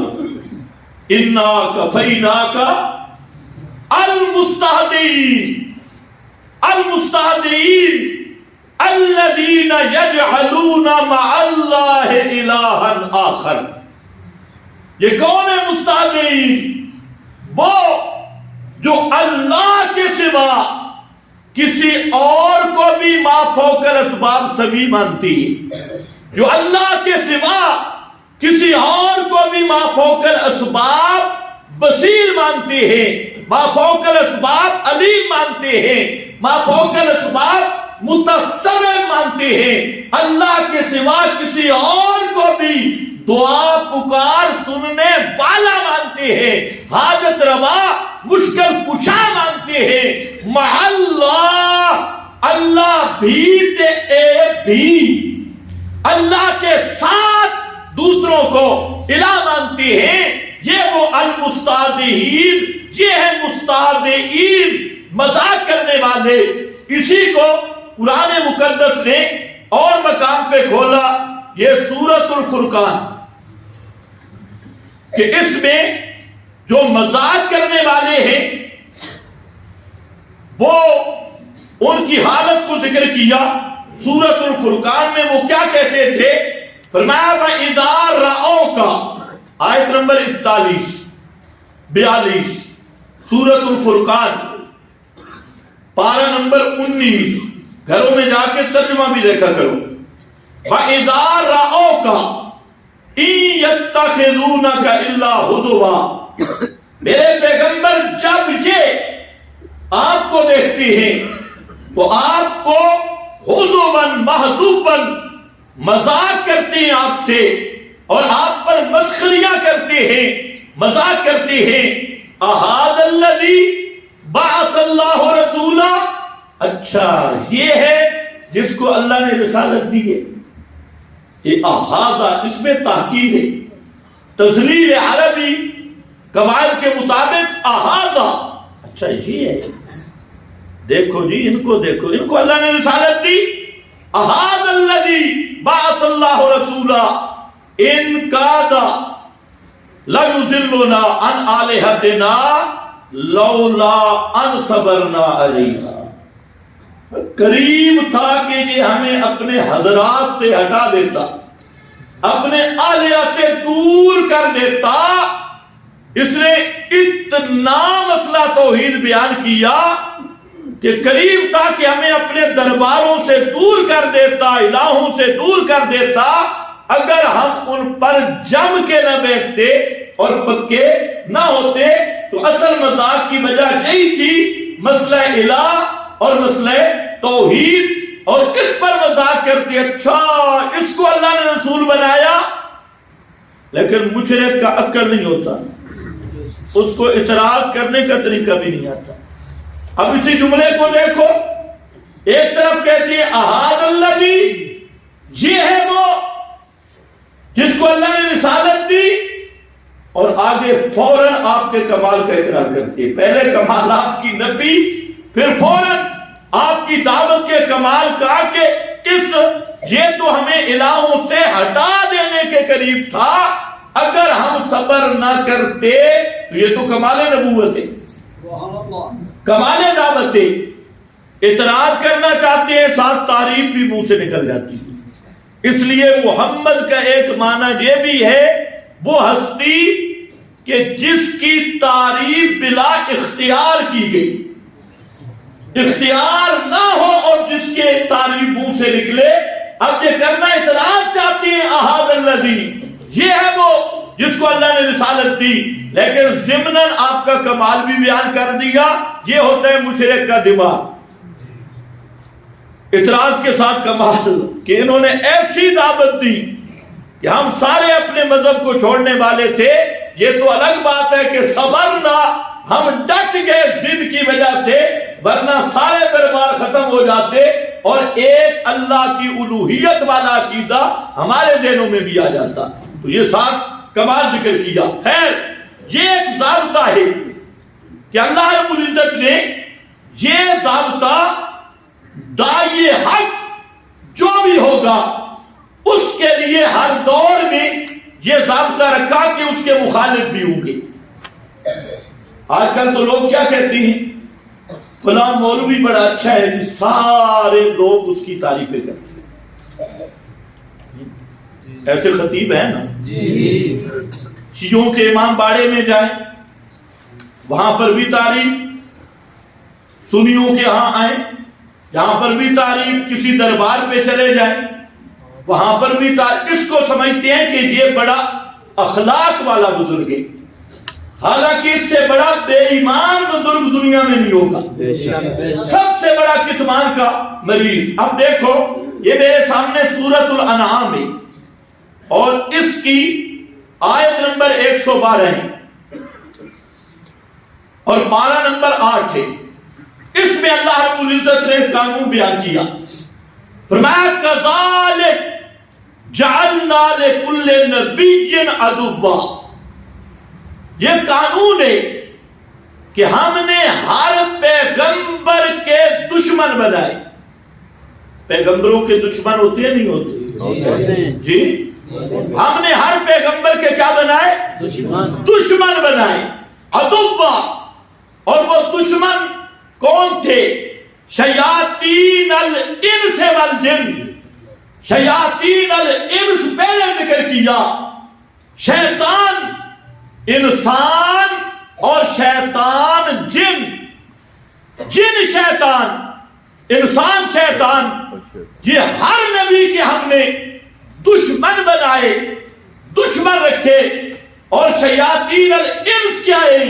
اِنَّا كَفَيْنَاكَ الْمُسْتَهْزِئِينَ الَّذِينَ يَجْعَلُونَ مَعَ اللَّهِ إِلَٰهًا آخَرَ۔ یہ کون ہے مستہزئین؟ وہ جو اللہ کے سوا کسی اور کو بھی ما فوق الاسباب سمیع مانتی ہے، جو اللہ کے سوا کسی اور کو بھی ما فوق الاسباب بصیر مانتے ہیں، ما فوق الاسباب علیم مانتے ہیں، ما فوق الاسباب متصرف مانتے ہیں، اللہ کے سوا کسی اور کو بھی دعا پکار سننے والا مانتے ہیں، حاجت روا مشکل کشا مانتے ہیں، محلہ اللہ بھی تے اے بھی، اللہ کے ساتھ دوسروں کو الہ مانتے ہیں، یہ وہ المستعذین، یہ ہے مستعذین، مذاق کرنے والے۔ اسی کو قرآن مقدس نے اور مقام پہ کھولا، یہ سورۃ الفرقان، کہ اس میں جو مذاق کرنے والے ہیں وہ ان کی حالت کو ذکر کیا۔ سورۃ الفرقان میں وہ کیا کہتے تھے؟ فرمایا وَإِذَا رَأَوْكَ، آیت نمبر 41-42 سورۃ الفرقان پارہ نمبر 19، گھروں میں جا کے ترجمہ بھی دیکھا کرو۔ وَإِذَا رَأَوْكَ إِن يَتَّخِذُونَكَ إِلَّا هُزُوًا، میرے پیغمبر جب یہ آپ کو دیکھتے ہیں تو آپ کو حضوباً محضوباً مذاق کرتے ہیں آپ سے، اور آپ پر مسخریاں کرتے ہیں، مذاق کرتے ہیں۔ اَهَذَا الَّذِي بَعَثَ اللَّهُ رَسُولًا، اچھا یہ ہے جس کو اللہ نے رسالت دی ہے۔ یہ احاذہ، اس میں تاکید ہے، تذلیل عربی قواعد کے مطابق احاذہ، اچھا یہ ہے، دیکھو جی ان کو دیکھو، ان کو اللہ نے رسالت دی۔ احاذ الذی بعث اللہ رسولا ان کاد لیضلنا عن آلہتنا لولا ان صبرنا علیہا، قریب تھا کہ یہ ہمیں اپنے حضرات سے ہٹا دیتا، اپنے آلیہ سے دور کر دیتا۔ اس نے اتنا مسئلہ توحید بیان کیا کہ قریب تھا کہ ہمیں اپنے درباروں سے دور کر دیتا، الہوں سے دور کر دیتا، اگر ہم ان پر جم کے نہ بیٹھتے اور پکے نہ ہوتے۔ تو اصل مذاق کی وجہ یہی تھی، مسئلہ الہ اور مسئلہ توحید، اور اس پر مذاق کرتے، اچھا اس کو اللہ نے رسول بنایا۔ لیکن مشرک کا عقل نہیں ہوتا، اس کو اعتراض کرنے کا طریقہ بھی نہیں آتا۔ اب اسی جملے کو دیکھو، ایک طرف کہتی ہے احاذ الذی، یہ ہے وہ جس کو اللہ نے رسالت دی، اور آگے فوراً آپ کے کمال کا اقرار کرتی ہے۔ پہلے کمالات کی نفی، پھر فوراً آپ کی دعوت کے کمال کا کہ یہ تو ہمیں الہوں سے ہٹا دینے کے قریب تھا، اگر ہم صبر نہ کرتے تو یہ تو کمال نبوت ہے، کمال دعوت ہے۔ اعتراض کرنا چاہتے ہیں، ساتھ تعریف بھی منہ سے نکل جاتی ہے۔ اس لیے محمد کا ایک معنی یہ بھی ہے، وہ ہستی کہ جس کی تعریف بلا اختیار کی گئی، اختیار نہ ہو اور جس کے تعریف منہ سے نکلے۔ اب یہ کرنا اعتراض چاہتے ہیں احاذ الذی، یہ ہے وہ جس کو اللہ نے رسالت دی، لیکن ضمناً آپ کا کمال بھی بیان کر دیا۔ یہ ہوتا ہے مشرک کا دماغ، اعتراض کے ساتھ کمال، کہ انہوں نے ایسی دعوت دی کہ ہم سارے اپنے مذہب کو چھوڑنے والے تھے، یہ تو الگ بات ہے کہ صبر نہ، ہم ڈٹ گئے ضد کی وجہ سے، ورنہ سارے دربار ختم ہو جاتے اور ایک اللہ کی الوہیت والا عقیدہ ہمارے ذہنوں میں بھی آ جاتا۔ تو یہ ساتھ کمال ذکر کیا۔ خیر، یہ ایک ضابطہ ہے کہ اللہ رب العزت نے یہ ضابطہ داعی حق جو بھی ہوگا اس کے لیے ہر دور میں یہ ضابطہ رکھا کہ اس کے مخالف بھی ہوں گے۔ آج کل تو لوگ کیا کہتے ہیں، فلاں مولوی بڑا اچھا ہے، سارے لوگ اس کی تعریفیں کرتے ہیں۔ ایسے خطیب ہیں نا، شیعوں کے امام باڑے میں جائیں، وہاں پر بھی تعریف، سنیوں کے ہاں آئیں، یہاں پر بھی تعریف، کسی دربار پہ چلے جائیں وہاں پر بھی تعریف۔ اس کو سمجھتے ہیں کہ یہ بڑا اخلاق والا بزرگ ہے، حالانکہ اس سے بڑا بے ایمان بزرگ دنیا میں نہیں ہوگا۔ سب سے بڑا کتمان کا مریض. اب دیکھو یہ میرے سامنے سورۃ الانعام ہے اور اس کی آیت نمبر 112 ہے اور پارہ نمبر 8 ہے. اس میں اللہ رب العزت نے قانون بیان کیا. فرمایا کذالک جعلنا لکل نبی عدوا. یہ قانون ہے کہ ہم نے ہر پیغمبر کے دشمن بنائے. پیغمبروں کے دشمن ہوتے ہیں نہیں ہوتے؟ جی ہم نے ہر پیغمبر کے کیا بنائے؟ دشمن بنائے. عدوا. اور وہ دشمن کون تھے؟ شیاطین الانس والجن. شیاطین الانس پہلے ذکر کیا. شیطان انسان اور شیطان جن. جن شیطان، انسان شیطان، یہ ہر نبی کے ہم نے دشمن بنائے، دشمن رکھے. اور شیاطین الانس کیا ہے؟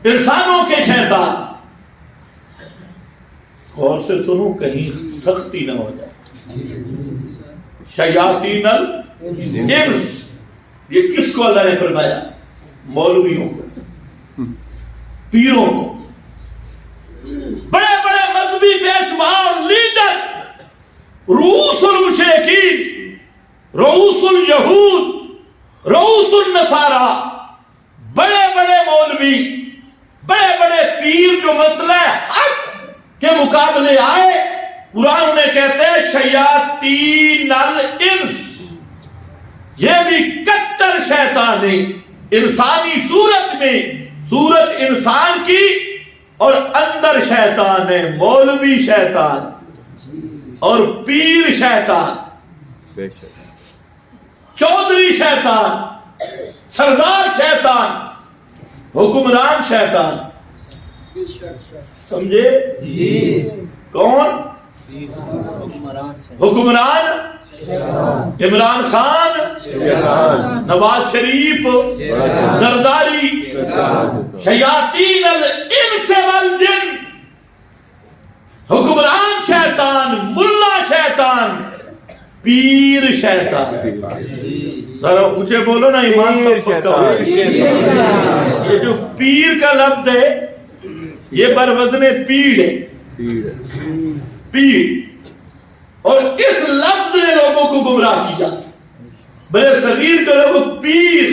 انسانوں کے شیطان. غور سے سنو کہیں سختی نہ ہو جائے. شیاطین الانس یہ کس کو اللہ نے فرمایا؟ مولویوں کو، پیروں کو، بڑے بڑے مذہبی پیشوا اور لیڈر، رؤوس المشرکین، رؤوس الیہود، رؤوس النصارى، بڑے بڑے مولوی، بڑے بڑے پیر جو مسئلہ حق کے مقابلے آئے، قرآن میں کہتے ہیں شیاطین الانس. یہ بھی کٹر شیطان ہے، انسانی صورت میں، صورت انسان کی، اور اندر شیطان ہے. مولوی شیطان اور پیر شیطان، چودھری شیطان، سردار شیطان، حکمران شیطان. سمجھے؟ جی. کون؟ حکمران عمران خان، نواز شریف، زرداری. شیاطین الانس والجن. حکمران شیطان، ملا شیطان، پیر شیطان. ذرا اونچے بولو نا، ایمان تو پکا ہے. یہ جو پیر کا لفظ ہے یہ بروزن پیڑ ہے. پیر. اور اس لفظ نے لوگوں کو گمراہ کیا. بڑے صغیر کے لوگ پیر،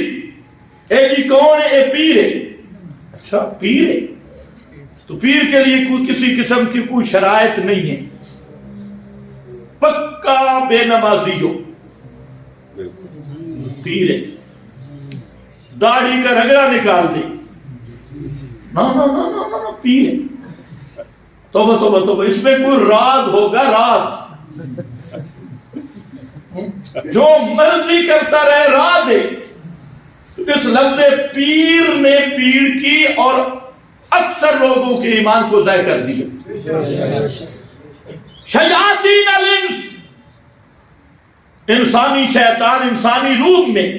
اے جی کون ہے؟ اے پیر ہے. اچھا پیر ہے تو پیر کے لیے کوئی کسی قسم کی کوئی شرائط نہیں ہے. پکا بے نمازی ہو پیر ہے. داڑھی کا رگڑا نکال دے، نا پیر ہے. توبہ توبہ توبہ. اس میں کوئی راز ہوگا، راز. جو مرضی کرتا رہے راز ہے. اس لفظ پیر نے پیر کی اور اکثر لوگوں کے ایمان کو ضائع کر دیا. شیاطین الانس، انسانی شیطان، انسانی روح میں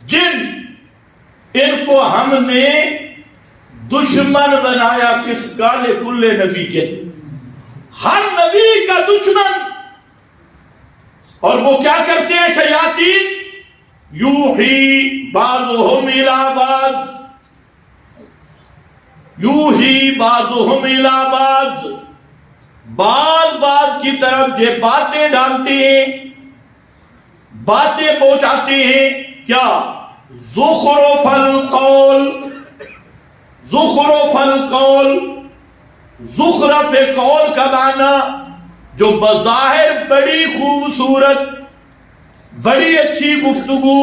جن، ان کو ہم نے دشمن بنایا. کس کا؟ لکل نبی کے، ہر نبی کا دشمن. اور وہ کیا کرتے ہیں شیاطین؟ یوحی بعضهم الی بعض، یوحی بعضهم الی بعض. بعض کی طرف یہ باتیں ڈالتے ہیں، باتیں پہنچاتے ہیں. کیا؟ زخرف القول. زخرف القول، زخرف قول کا معنی جو بظاہر بڑی خوبصورت، بڑی اچھی گفتگو،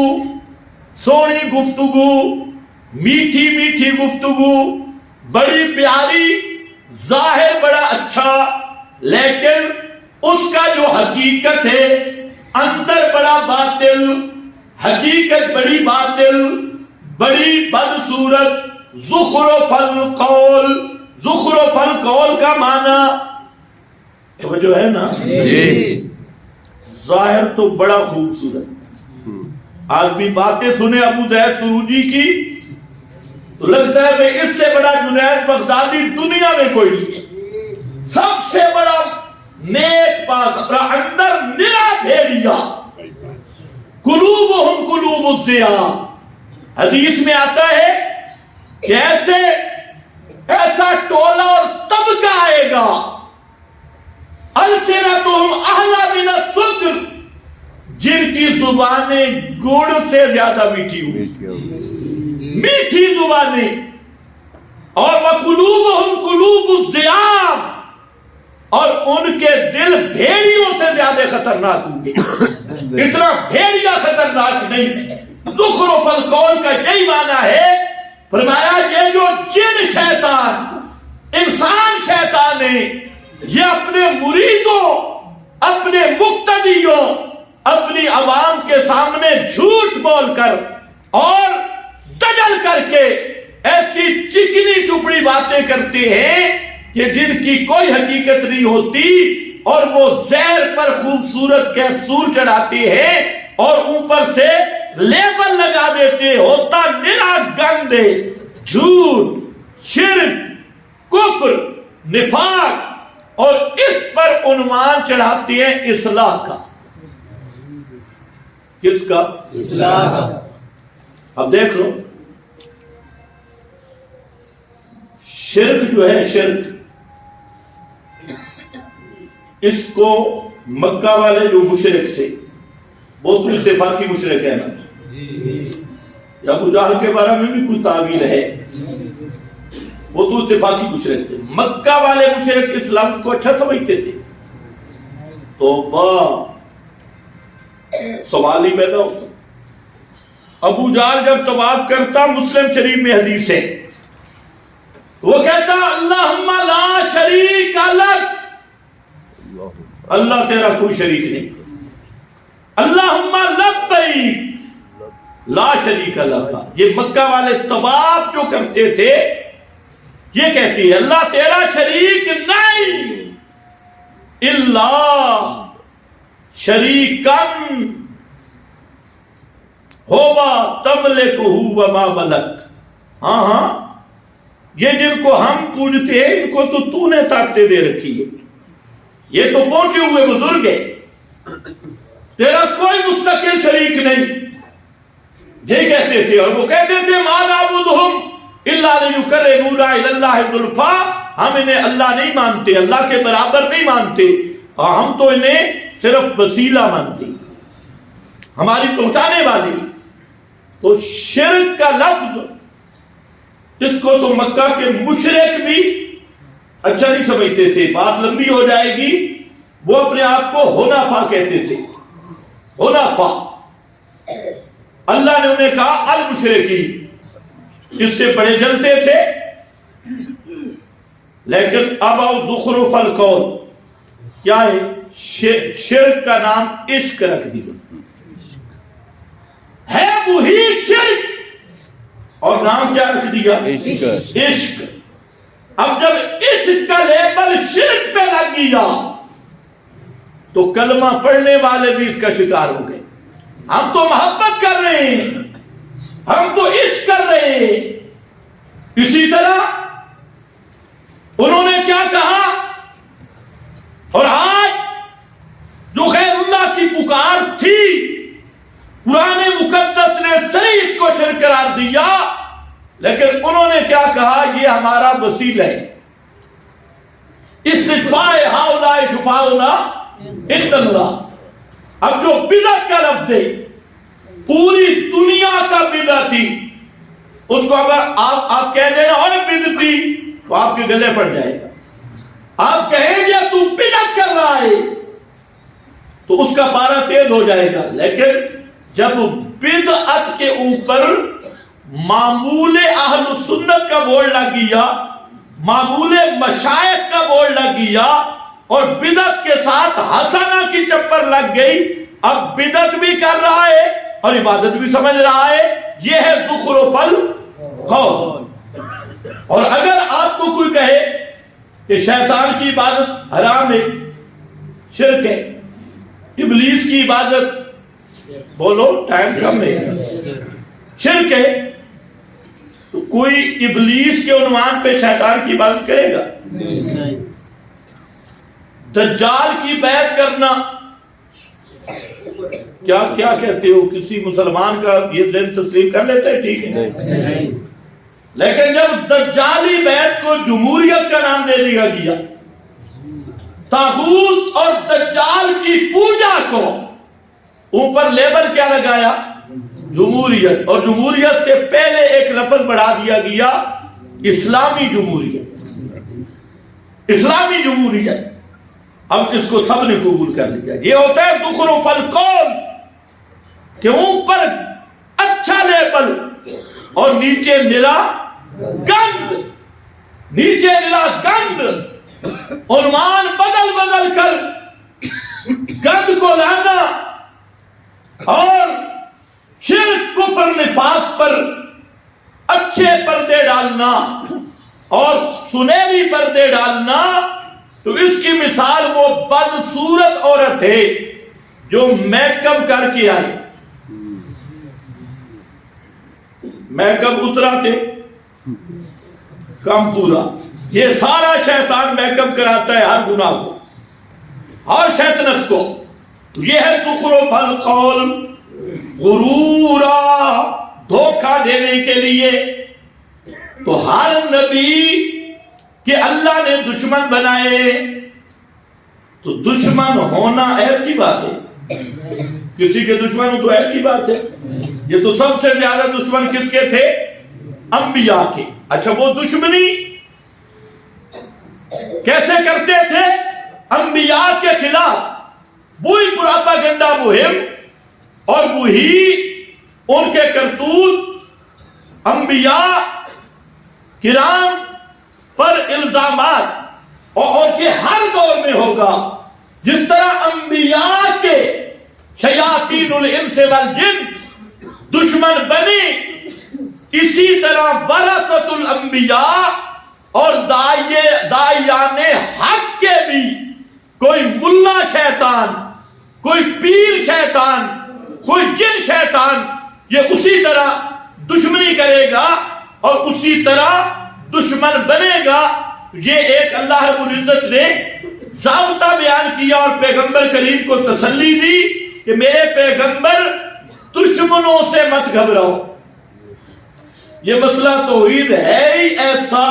سونی گفتگو، میٹھی میٹھی گفتگو، بڑی پیاری، ظاہر بڑا اچھا، لیکن اس کا جو حقیقت ہے اندر بڑا باطل. حقیقت بڑی باطل، بڑی بدصورت. زخرف القول. زخرف القول کا معنی توجہ ہے نا جی. ظاہر تو بڑا خوبصورت. آدمی باتیں سنے ابو زید سروجی کی تو لگتا ہے کہ اس سے بڑا جنید بغدادی دنیا میں کوئی نہیں ہے. سب سے بڑا نیک پاک اندر نرا بھیڑیا. قلوبہم قلوب الذئاب. حدیث میں آتا ہے کہ ایسا ٹولہ اور طبقہ آئے گا السنتہم احلی من السکر، جن کی زبانیں گڑ سے زیادہ میٹھی ہوئی، میٹھی زبانیں. اور وقلوبہم قلوب الذئاب، اور ان کے دل بھیڑیوں سے زیادہ خطرناک ہوں گے. اتنا بھیڑیا خطرناک نہیں. زخرف القول کا یہی معنی ہے. فرمایا یہ جو جن شیطان انسان شیطان ہے، یہ اپنے مریدوں، اپنے مقتدیوں، اپنی عوام کے سامنے جھوٹ بول کر اور دجل کر کے ایسی چکنی چپڑی باتیں کرتے ہیں کہ جن کی کوئی حقیقت نہیں ہوتی، اور وہ زہر پر خوبصورت کیپسول چڑھاتے ہیں اور اوپر سے لیبل لگا دیتے. ہوتا نرا گند، جھوٹ، شرک، کفر، نفاق، اور اس پر عنوان چڑھاتے ہیں اصلاح کا. کس کا؟ اصلاح کا. اب دیکھ لو، شرک جو ہے، شرک اس کو مکہ والے جو مشرک تھے وہ تو اتفاقی مشرک ہے نا. یا ابو جہل کے بارے میں بھی کوئی تعویل ہے، وہ تو اتفاقی مشرک تھے. مکہ والے مشرک اس لفظ کو اچھا سمجھتے تھے. توبہ، سوال ہی پیدا ہوتا. ابو جہل جب طواف کرتا، مسلم شریف میں حدیث ہے، وہ کہتا اللہم لا شریک لک، اللہ تیرا کوئی شریک نہیں. اللہم لبیک لا شریک لک. یہ مکہ والے طواف جو کرتے تھے یہ کہتی ہے اللہ تیرا شریک نہیں، اللہ شریکن ہووا تملکہ وما ملک. ہاں یہ جن کو ہم پوجتے ہیں ان کو تو نے طاقتیں دے رکھی ہے، یہ تو پہنچے ہوئے بزرگ ہے، تیرا کوئی مستقل شریک نہیں. یہ کہتے تھے. اور وہ کہتے تھے ما نعبدہم الا لیقربونا الی اللہ زلفی، ہم انہیں اللہ نہیں مانتے، اللہ کے برابر نہیں مانتے، ہم تو انہیں صرف وسیلہ مانتے، ہماری پہنچانے والی. تو شرک کا لفظ اس کو تو مکہ کے مشرک بھی اچھا نہیں سمجھتے تھے. بات لمبی ہو جائے گی. وہ اپنے آپ کو حنفا کہتے تھے، حنفا. اللہ نے انہیں کہا المشرکی، اس سے بڑے جلتے تھے. لیکن اب زخرف القول کیا ہے؟ شرک کا نام عشق رکھ دیا ہے، وہی شرک، اور نام کیا رکھ دیا؟ عشق. اب جب عشق کا لیبل شرک پہ لگ گیا تو کلمہ پڑھنے والے بھی اس کا شکار ہو گئے. ہم تو محبت کر رہے ہیں، ہم تو عشق کر رہے ہیں. اسی طرح انہوں نے کیا کہا؟ اور آج جو غیر اللہ کی پکار تھی، قرآن مقدس نے صحیح اس کو شرک قرار دیا، لیکن انہوں نے کیا کہا؟ یہ ہمارا وسیلہ ہے. استشفاء ہؤلاء شفاؤنا عند اللہ. اب جو بدعت کا لفظ ہے، پوری دنیا کا بدعتی، اس کو اگر آپ کہہ دینا اور بدعتی تو آپ کے گلے پڑ جائے گا. آپ کہیں گے تو بدعت کر رہا ہے تو اس کا پارا تیز ہو جائے گا. لیکن جب بدعت کے اوپر معمول اہل سنت کا بورڈ لگ گیا، معمول مشائخ کا بورڈ لگ گیا، اور بدعت کے ساتھ حسنہ کی چپر لگ گئی، اب بدعت بھی کر رہا ہے اور عبادت بھی سمجھ رہا ہے. یہ ہے زخرف القول. اور اگر آپ کو کوئی کہے کہ شیطان کی عبادت حرام ہے، شرک ہے، ابلیس کی عبادت بولو ٹائم کم ہے، شرک ہے، تو کوئی ابلیس کے عنوان پہ شیطان کی عبادت کرے گا؟ دجال کی بیعت کرنا، کیا کیا کہتے ہو؟ کسی مسلمان کا یہ ذہن تسلیم کر لیتے ہیں، ٹھیک ہے، لیکن جب دجالی بیعت کو جمہوریت کا نام دے دیا گیا، طاغوت اور دجال کی پوجا کو اوپر لیبل کیا لگایا؟ جمہوریت. اور جمہوریت سے پہلے ایک لفظ بڑھا دیا گیا، اسلامی جمہوریت. اسلامی جمہوریت. اب اس کو سب نے قبول کر لیا. یہ ہوتا ہے زخرف القول، کہ اوپر اچھا لیبل اور نیچے نرا گند، نیچے نرا گند، عنوان بدل بدل کر گند کو لانا اور شرک کفر نفاق پر اچھے پردے ڈالنا اور سنہری پردے ڈالنا. تو اس کی مثال وہ بدصورت عورت ہے جو میک اپ کر کے آئی، میک اپ اترا تھے کم پورا. یہ سارا شیطان میک اپ کراتا ہے ہر گناہ کو، ہر شیطنت کو. یہ ہے زخرف القول، غرورا، دھوکہ دینے کے لیے. تو ہر نبی کہ اللہ نے دشمن بنائے، تو دشمن ہونا عیب کی بات ہے؟ کسی کے دشمن ہو تو عیب کی بات ہے؟ یہ تو سب سے زیادہ دشمن کس کے تھے؟ انبیاء کے. اچھا، وہ دشمنی کیسے کرتے تھے؟ انبیاء کے خلاف وہی پروپیگنڈا مہم اور وہی ان کے کرتوت انبیاء کرام پر الزامات اور کہ ہر دور میں ہوگا. جس طرح انبیاء کے شیاطین الانس والجن دشمن بنے، اسی طرح ورثۃ الانبیاء اور داعیان حق کے بھی کوئی ملا شیطان، کوئی پیر شیطان، کوئی جن شیطان، یہ اسی طرح دشمنی کرے گا اور اسی طرح دشمن بنے گا. یہ ایک اللہ رب العزت نے ضابطہ بیان کیا اور پیغمبر کریم کو تسلی دی کہ میرے پیغمبر دشمنوں سے مت گھبراؤ. یہ مسئلہ توحید ہے ہی ایسا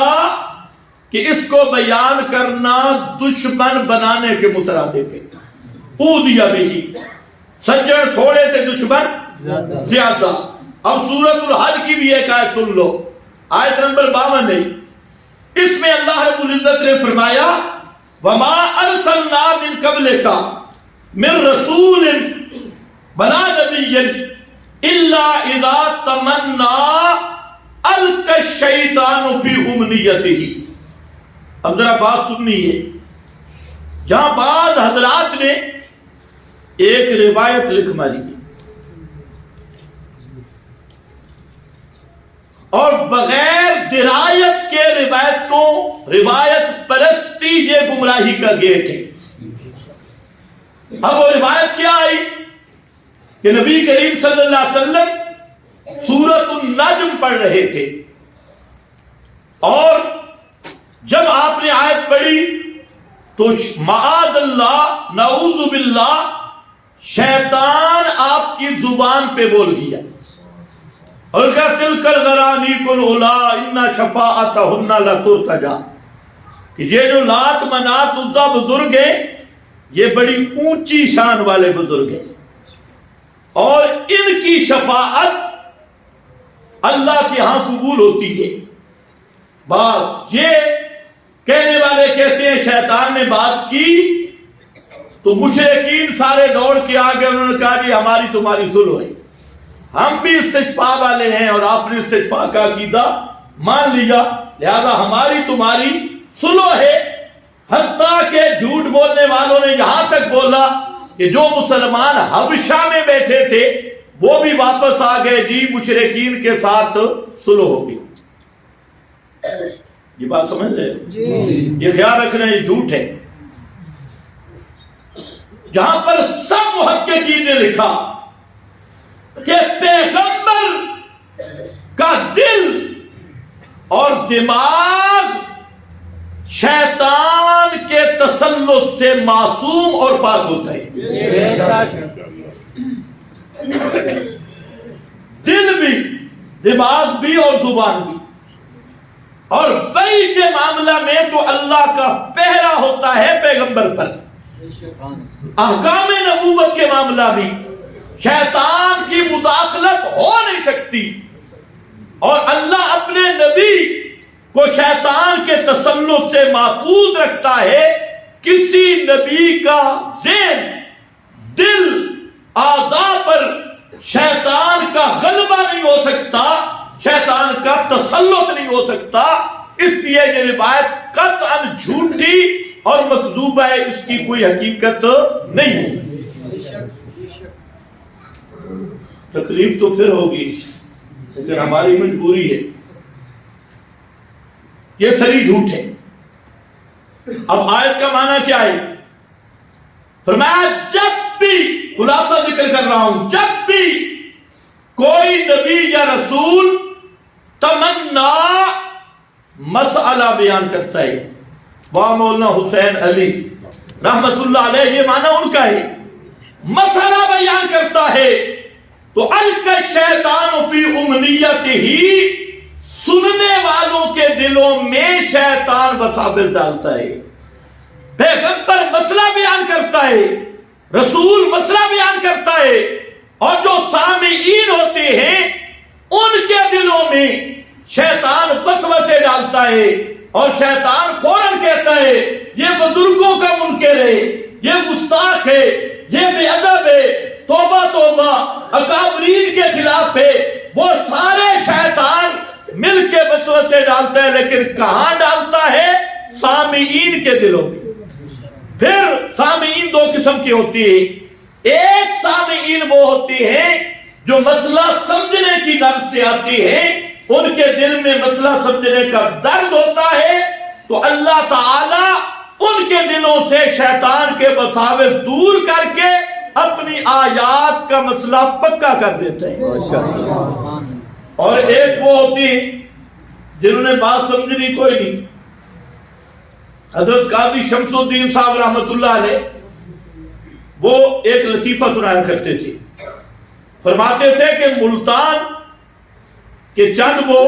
کہ اس کو بیان کرنا دشمن بنانے کے مترادف ہے. اودیا بھی سجن تھوڑے تھے، دشمن زیادہ. اب سورۃ الحج کی بھی ایک آیت سن لو، آیت نمبر 52 ہے. اس میں اللہ رب العزت نے فرمایا وَمَا أَرْسَلْنَا مِن قَبْلِكَ مِن رَسُولٍ وَلَا نَبِيٍّ إِلَّا إِذَا تَمَنَّىٰ أَلْقَى الشَّيْطَانُ فِي أُمْنِيَّتِهِ. اب ذرا بات سننی ہے. جہاں بعض حضرات نے ایک روایت لکھ ماری اور بغیر درایت کے روایت پرستی یہ گمراہی کا گیٹ ہے. اب وہ روایت کیا آئی کہ نبی کریم صلی اللہ علیہ وسلم سورۃ النجم پڑھ رہے تھے اور جب آپ نے آیت پڑھی تو معاذ اللہ، نعوذ باللہ، شیطان آپ کی زبان پہ بول گیا اور کہا تلک الغرانیق العلا ان شفاعتہن لترتجی، کہ یہ جو لات منات عزا بزرگ ہیں یہ بڑی اونچی شان والے بزرگ ہیں اور ان کی شفاعت اللہ کے ہاں قبول ہوتی ہے. بس یہ کہنے والے کہتے ہیں شیطان نے بات کی تو مشرکین سارے دوڑ کے آگے، انہوں نے کہا جی ہماری تمہاری صلح ہے، ہم بھی استشفاء والے ہیں اور آپ نے استشفاء کا عقیدہ مان لیا، لہذا ہماری تمہاری صلح ہے. حتیٰ کہ جھوٹ بولنے والوں نے یہاں تک بولا کہ جو مسلمان حبشہ میں بیٹھے تھے وہ بھی واپس آ گئے، جی مشرکین کے ساتھ صلح ہو گئی. یہ بات سمجھ رہے ہو؟ یہ خیال رکھنا یہ جھوٹ ہے. جہاں پر سب محققین نے لکھا کہ پیغمبر کا دل دماغ شیطان کے تسلط سے معصوم اور پاک ہوتا ہے. دل بھی، دماغ بھی اور زبان بھی. اور وہی کے معاملہ میں تو اللہ کا پہرا ہوتا ہے پیغمبر پر. احکام نبوت کے معاملہ بھی شیطان کی مداخلت ہو نہیں سکتی، اور اللہ اپنے نبی کو شیطان کے تسلط سے محفوظ رکھتا ہے. کسی نبی کا ذہن، دل، اعضاء پر شیطان کا غلبہ نہیں ہو سکتا، شیطان کا تسلط نہیں ہو سکتا. اس لیے یہ روایت قطعاً جھوٹی اور مکذوب ہے، اس کی کوئی حقیقت نہیں ہے. تکلیف تو پھر ہوگی، لیکن ہماری مجبوری ہے. یہ سری جھوٹ ہے. اب آیت کا معنی کیا ہے؟ فرمایا جب بھی، خلاصہ ذکر کر رہا ہوں، جب بھی کوئی نبی یا رسول تمنا مسئلہ بیان کرتا ہے، وہ مولانا حسین علی رحمت اللہ علیہ، یہ معنی ان کا ہے، مسئلہ بیان کرتا ہے تو القى الشیطان فی امنیتہ، سننے والوں کے دلوں میں شیطان وساوس ڈالتا ہے. پیغمبر مسئلہ بیان کرتا ہے، رسول مسئلہ بیان کرتا ہے، اور جو سامعین ہوتے ہیں ان کے دلوں میں شیطان وسوسے ڈالتا ہے، اور شیطان فوراً کہتا ہے یہ بزرگوں کا منکر ہے، یہ گستاخ ہے، یہ بے ادب ہے، توبہ توبہ، اکابرین کے خلاف ہے. وہ سارے شیطان مل کے وسوسے ڈالتا ہے، لیکن کہاں ڈالتا ہے؟ سامعین کے دلوں میں. پھر سامعین دو قسم کی ہوتی ہے. ایک سامعین وہ ہوتے ہیں جو مسئلہ سمجھنے کی غرض سے آتے ہیں، ان کے دل میں مسئلہ سمجھنے کا درد ہوتا ہے، تو اللہ تعالی ان کے دلوں سے شیطان کے وساوس دور کر کے اپنی آیات کا مسئلہ پکا کر دیتے ہیں. اور ایک وہ ہوتی جنہوں نے بات سمجھنی کوئی نہیں. حضرت قاضی شمس الدین صاحب رحمت اللہ علیہ وہ ایک لطیفہ سنایا کرتے تھے. فرماتے تھے کہ ملتان کے چند وہ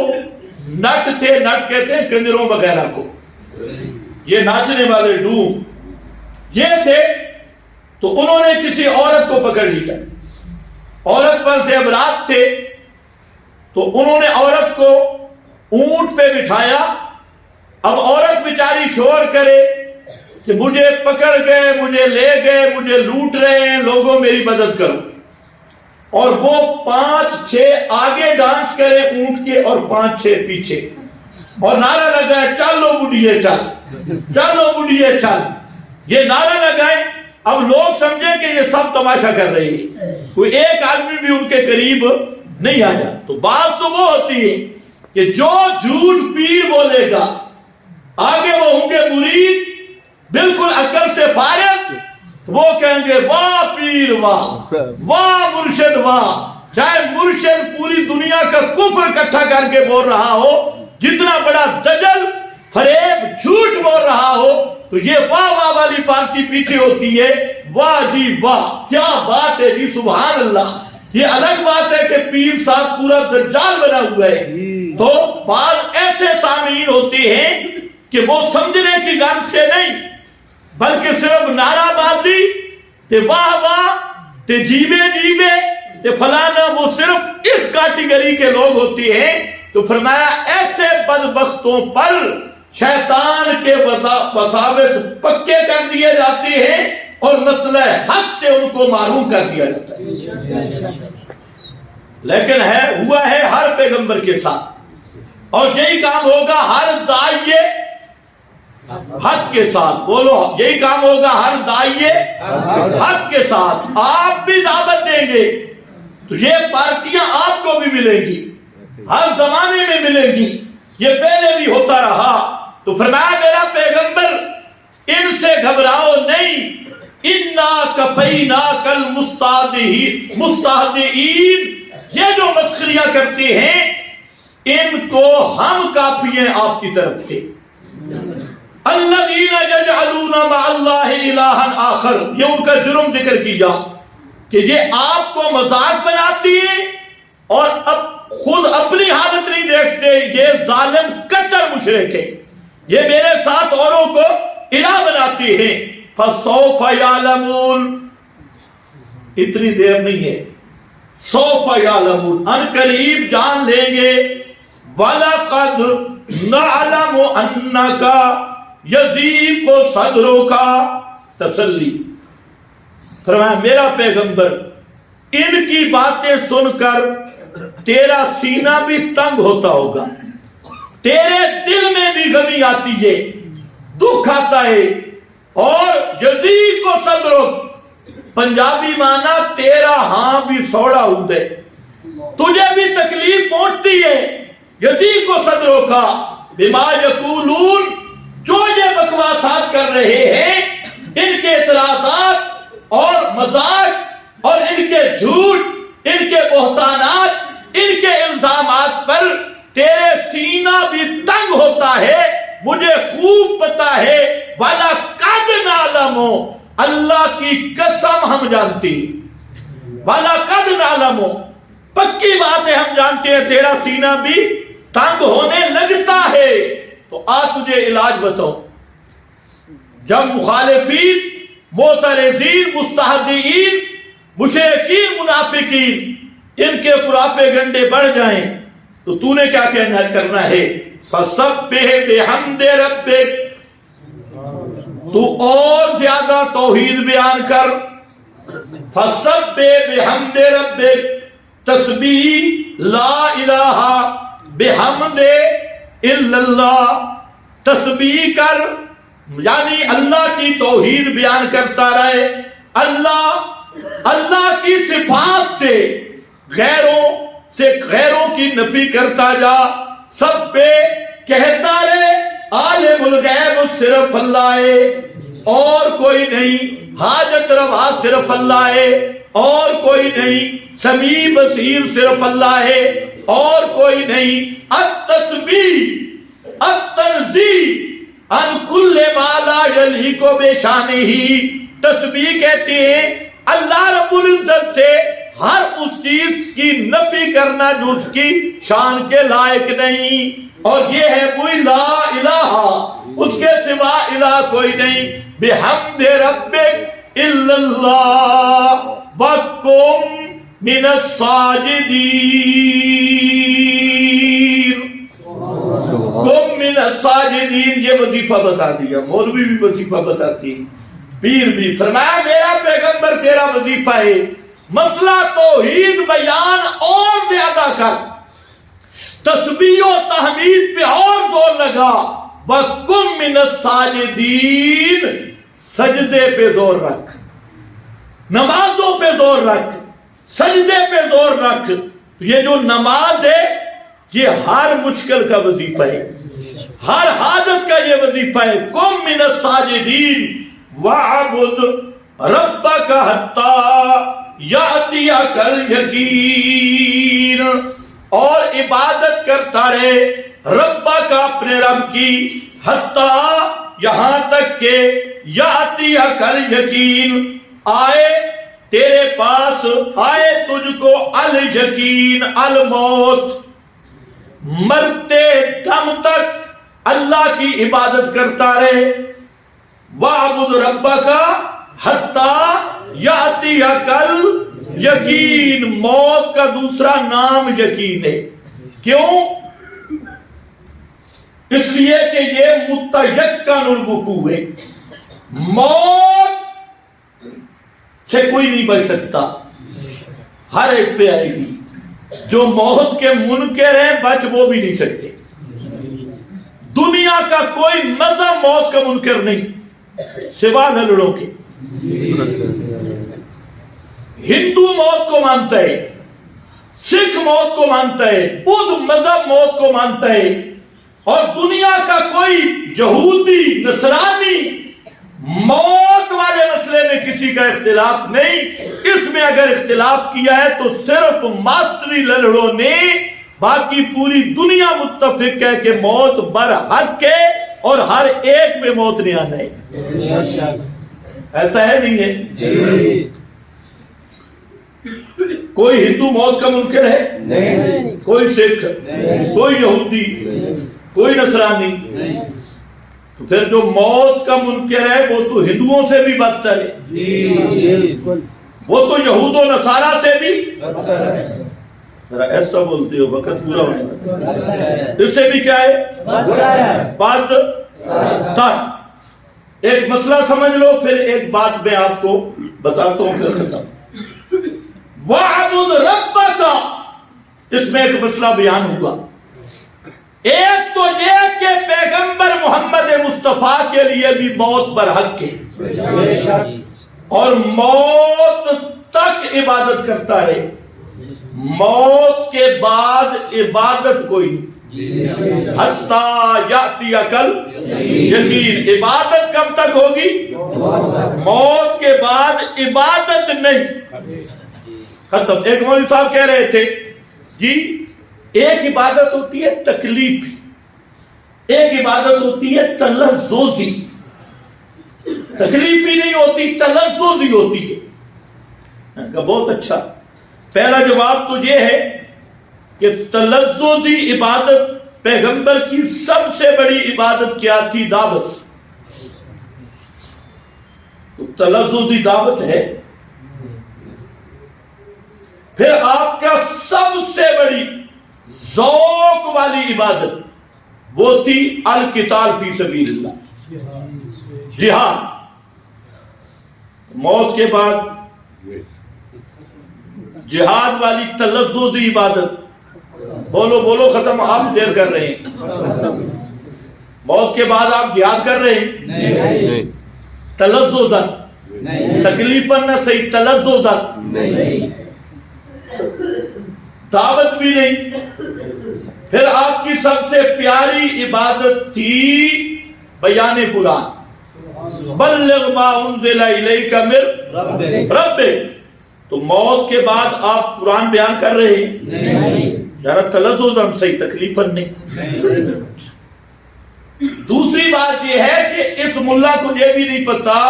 نٹ تھے، نٹ کہتے ہیں کنجروں وغیرہ کو، یہ ناچنے والے ڈوم یہ تھے. تو انہوں نے کسی عورت کو پکڑ لیا، عورت پر زیورات تھے، تو انہوں نے عورت کو اونٹ پہ بٹھایا. اب عورت بیچاری شور کرے کہ مجھے پکڑ گئے، مجھے لے گئے، مجھے لوٹ رہے ہیں، لوگوں میری مدد کرو. اور وہ 5-6 آگے ڈانس کرے اونٹ کے اور 5-6 پیچھے، اور نعرہ لگائے چلو بڑھیے چل، چلو بڑھیے چل، یہ نعرہ لگائے. اب لوگ سمجھے کہ یہ سب تماشا کر رہے ہیں، کوئی ایک آدمی بھی ان کے قریب نہیں آیا. تو بات تو وہ ہوتی ہے کہ جو جھوٹ پیر بولے گا، آگے وہ ہوں گے مرید بالکل عقل سے فارغ، وہ کہیں گے واہ پیر واہ، واہ مرشد واہ. چاہے مرشد پوری دنیا کا کفر اکٹھا کر کے بول رہا ہو، جتنا بڑا دجل فریب جھوٹ بول رہا ہو، تو یہ واہ واہ والی پارٹی پیچھے ہوتی ہے. واہ جی واہ، کیا بات ہے جی، سبحان اللہ. یہ الگ بات ہے کہ پیر صاحب پورا دجال بنا ہوا ہے. تو بعض ایسے سامعین ہوتے ہیں کہ وہ سمجھنے کی غرض سے نہیں، بلکہ صرف نعرہ بازی تے واہ واہ تے جیوے جیوے تے فلانا، وہ صرف اس کیٹیگری کے لوگ ہوتے ہیں. تو فرمایا ایسے بدبختوں پر شیطان کے وساوس پکے کر دیے جاتے ہیں اور مسئلہ حق سے ان کو معروف کر دیا جاتا ہے. لیکن ہوا ہے ہر پیغمبر کے ساتھ، اور یہی کام ہوگا ہر داعیے حق کے ساتھ. بولو یہی کام ہوگا ہر داعیے حق کے ساتھ. آپ بھی دعوت دیں گے تو یہ پارٹیاں آپ کو بھی ملیں گی، ہر زمانے میں ملیں گی، یہ پہلے بھی ہوتا رہا. تو فرمایا میرا پیغمبر ان سے گھبراؤ نہیں، اِنَّا كَفَيْنَاكَ الْمُسْتَهْزِئِينَ، یہ جو مسخریاں کرتے ہیں ان کو ہم کافی ہیں آپ کی طرف سے. الذین یجعلون مع اللہ الہا آخر، یہ ان کا جرم ذکر کیا کہ یہ آپ کو مذاق بناتی ہیں اور اب خود اپنی حالت نہیں دیکھتے. یہ ظالم کٹر مشرک ہے، یہ میرے ساتھ اوروں کو الہ بناتی ہیں. فسوف یعلمون، اتنی دیر نہیں ہے، سوف یعلمون، ان قریب جان لیں گے. وَلَقَدْ نَعْلَمُ أَنَّكَ یضیق صدرک، تسلی فرمایا میرا پیغمبر ان کی باتیں سن کر تیرا سینہ بھی تنگ ہوتا ہوگا، تیرے دل میں بھی غمی آتی ہے، دکھ آتا ہے. اور یضیق صدرک پنجابی معنی تیرا ہاں بھی سوڑا ہوں دے، تجھے بھی تکلیف پہنچتی ہے. یضیق صدرک بما یقولون، جو یہ بکواسات کر رہے ہیں، ان کے اعتراضات اور مذاق اور ان کے جھوٹ، ان کے بہتانات، ان کے الزامات پر تیرے سینہ بھی تنگ ہوتا ہے. مجھے خوب پتا ہے. وَلَقَدْ نَعْلَمُ، اللہ کی قسم ہم جانتی، وَلَقَدْ نَعْلَمُ، پکی بات ہے ہم جانتے ہیں تیرا سینہ بھی تنگ ہونے لگتا ہے. تو آج تجھے علاج بتاؤ. جب مخالفین، معترضین، مستہزئین، مشرکین، منافقین ان کے پراپیگنڈے بڑھ جائیں تو تو نے کیا کہنا کرنا ہے؟ فَسَبِّحْ بِحَمْدِ رَبِّكَ، تو اور زیادہ توحید بیان کر. فَسَبِّحْ بِحَمْدِ رَبِّكَ، تسبیح لا الہ بحمد الا اللہ، تسبیح کر یعنی اللہ کی توحید بیان کرتا رہے. اللہ کی صفات سے غیروں کی نفی کرتا جا. سب پہ کہتا رہے عالم الغیب صرف اللہ ہے اور کوئی نہیں، حاجت روا صرف اللہ ہے اور کوئی نہیں، سمیع بصیر صرف اللہ ہے اور کوئی نہیں. التسبیح التنزیہ عن کل ما لا یلیق بشانہ، تسبیح کہتے ہیں اللہ رب العزت سے ہر اس چیز کی نفی کرنا جو اس کی شان کے لائق نہیں. اور یہ ہے وہی لا الہ، اس کے سوا الہ کوئی نہیں. بحمد ربک الا اللہ وکم من الساجدین، کم من الساجدین. یہ وظیفہ بتا دیا، مولوی بھی وظیفہ بتاتی، پیر بھی. فرمایا میرا پیغمبر تیرا وظیفہ ہے مسئلہ توحید بیان اور زیادہ کر، تسبیح و تحمید پہ اور زور لگا. وَقُمْ مِنَ السَّاجِدِينَ، سجدے پہ زور رکھ، نمازوں پہ زور رکھ، سجدے پہ زور رکھ. یہ جو نماز ہے یہ ہر مشکل کا وظیفہ ہے، ہر حاجت کا یہ وظیفہ ہے. قُمْ مِنَ السَّاجِدِينَ وَعَبُدْ رَبَّكَ حَتَّى یَأْتِیَکَ الیقین، اور عبادت کرتا رہے ربا کا اپنے رب کی، حتیٰ یہاں تک کہ یأتیک الیقین، آئے تیرے پاس، آئے تجھ کو الیقین، الموت، مرتے دم تک اللہ کی عبادت کرتا رہے. وَعْبُدْ رَبَّكَ حَتَّى یَأْتِیَکَ الیقین، موت کا دوسرا نام یقین ہے. کیوں؟ اس لیے کہ یہ متیقن الوقوع ہے، موت سے کوئی نہیں بچ سکتا، ہر ایک پہ آئے گی. جو موت کے منکر ہیں بچ وہ بھی نہیں سکتے. دنیا کا کوئی مذہب موت کا منکر نہیں سوا لڑوں کے. ہندو موت کو مانتا ہے، سکھ موت کو مانتا ہے، بدھ مذہب موت کو مانتا ہے، اور دنیا کا کوئی یہودی نصرانی موت والے مسئلے میں کسی کا اختلاف نہیں. اس میں اگر اختلاف کیا ہے تو صرف ماسٹری للڑوں نے باقی پوری دنیا متفق ہے کہ موت برحق ہے اور ہر ایک میں موت نے آنا ہے. ایسا ہے نہیں ہے؟ کوئی ہندو موت کا منکر ہے نہیں, کوئی سکھ نہیں, کوئی یہودی نہیں, کوئی نصرانی نہیں. تو پھر جو موت کا منکر ہے وہ تو ہندوؤں سے بھی بدتر ہے, وہ تو یہود و نصارہ سے بھی بدتر ہے. ذرا ایسا بولتے ہو, وقت پورا ہونے اس سے بھی کیا ہے؟ بدتر. ایک مسئلہ سمجھ لو, پھر ایک بات میں آپ کو بتاتا ہوں پھر ختم. وَعْبُدْ رَبَّكَ, اس میں ایک مسئلہ بیان ہوا. ایک تو یہ کہ پیغمبر محمد مصطفیٰ کے لیے بھی موت برحق ہے اور موت تک عبادت کرتا ہے, موت کے بعد عبادت کوئی نہیں. حتیٰ یاتی عقل یقین, عبادت کب تک ہوگی؟ موت کے بعد عبادت نہیں, ختم. ایک مولوی صاحب کہہ رہے تھے جی ایک عبادت ہوتی ہے تکلیفی, ایک عبادت ہوتی ہے تلذذی. تکلیفی نہیں ہوتی, تلذذی ہوتی ہے. بہت اچھا. پہلا جواب تو یہ ہے کہ تلذذی عبادت پیغمبر کی سب سے بڑی عبادت کیا تھی؟ دعوت. تو تلذذی دعوت ہے. پھر آپ کا سب سے بڑی ذوق والی عبادت وہ تھی القتال فی سبیل اللہ, جہاد. موت کے بعد جہاد والی تلذذی عبادت, بولو بولو ختم, آپ دیر کر رہے ہیں. موت کے بعد آپ جہاد کر رہے ہیں تلذذاً, تکلیفاً نہ صحیح, تلذذاً, دعوت بھی نہیں. پھر آپ کی سب سے پیاری عبادت تھی بیان قرآن. بلغ ما انزل الیک من ربک. تو موت کے بعد آپ قرآن بیان کر رہے ہیں ذرا تلذذاً صحیح, تکلیفاً نہیں. دوسری بات یہ ہے کہ اس ملا کو یہ بھی نہیں پتا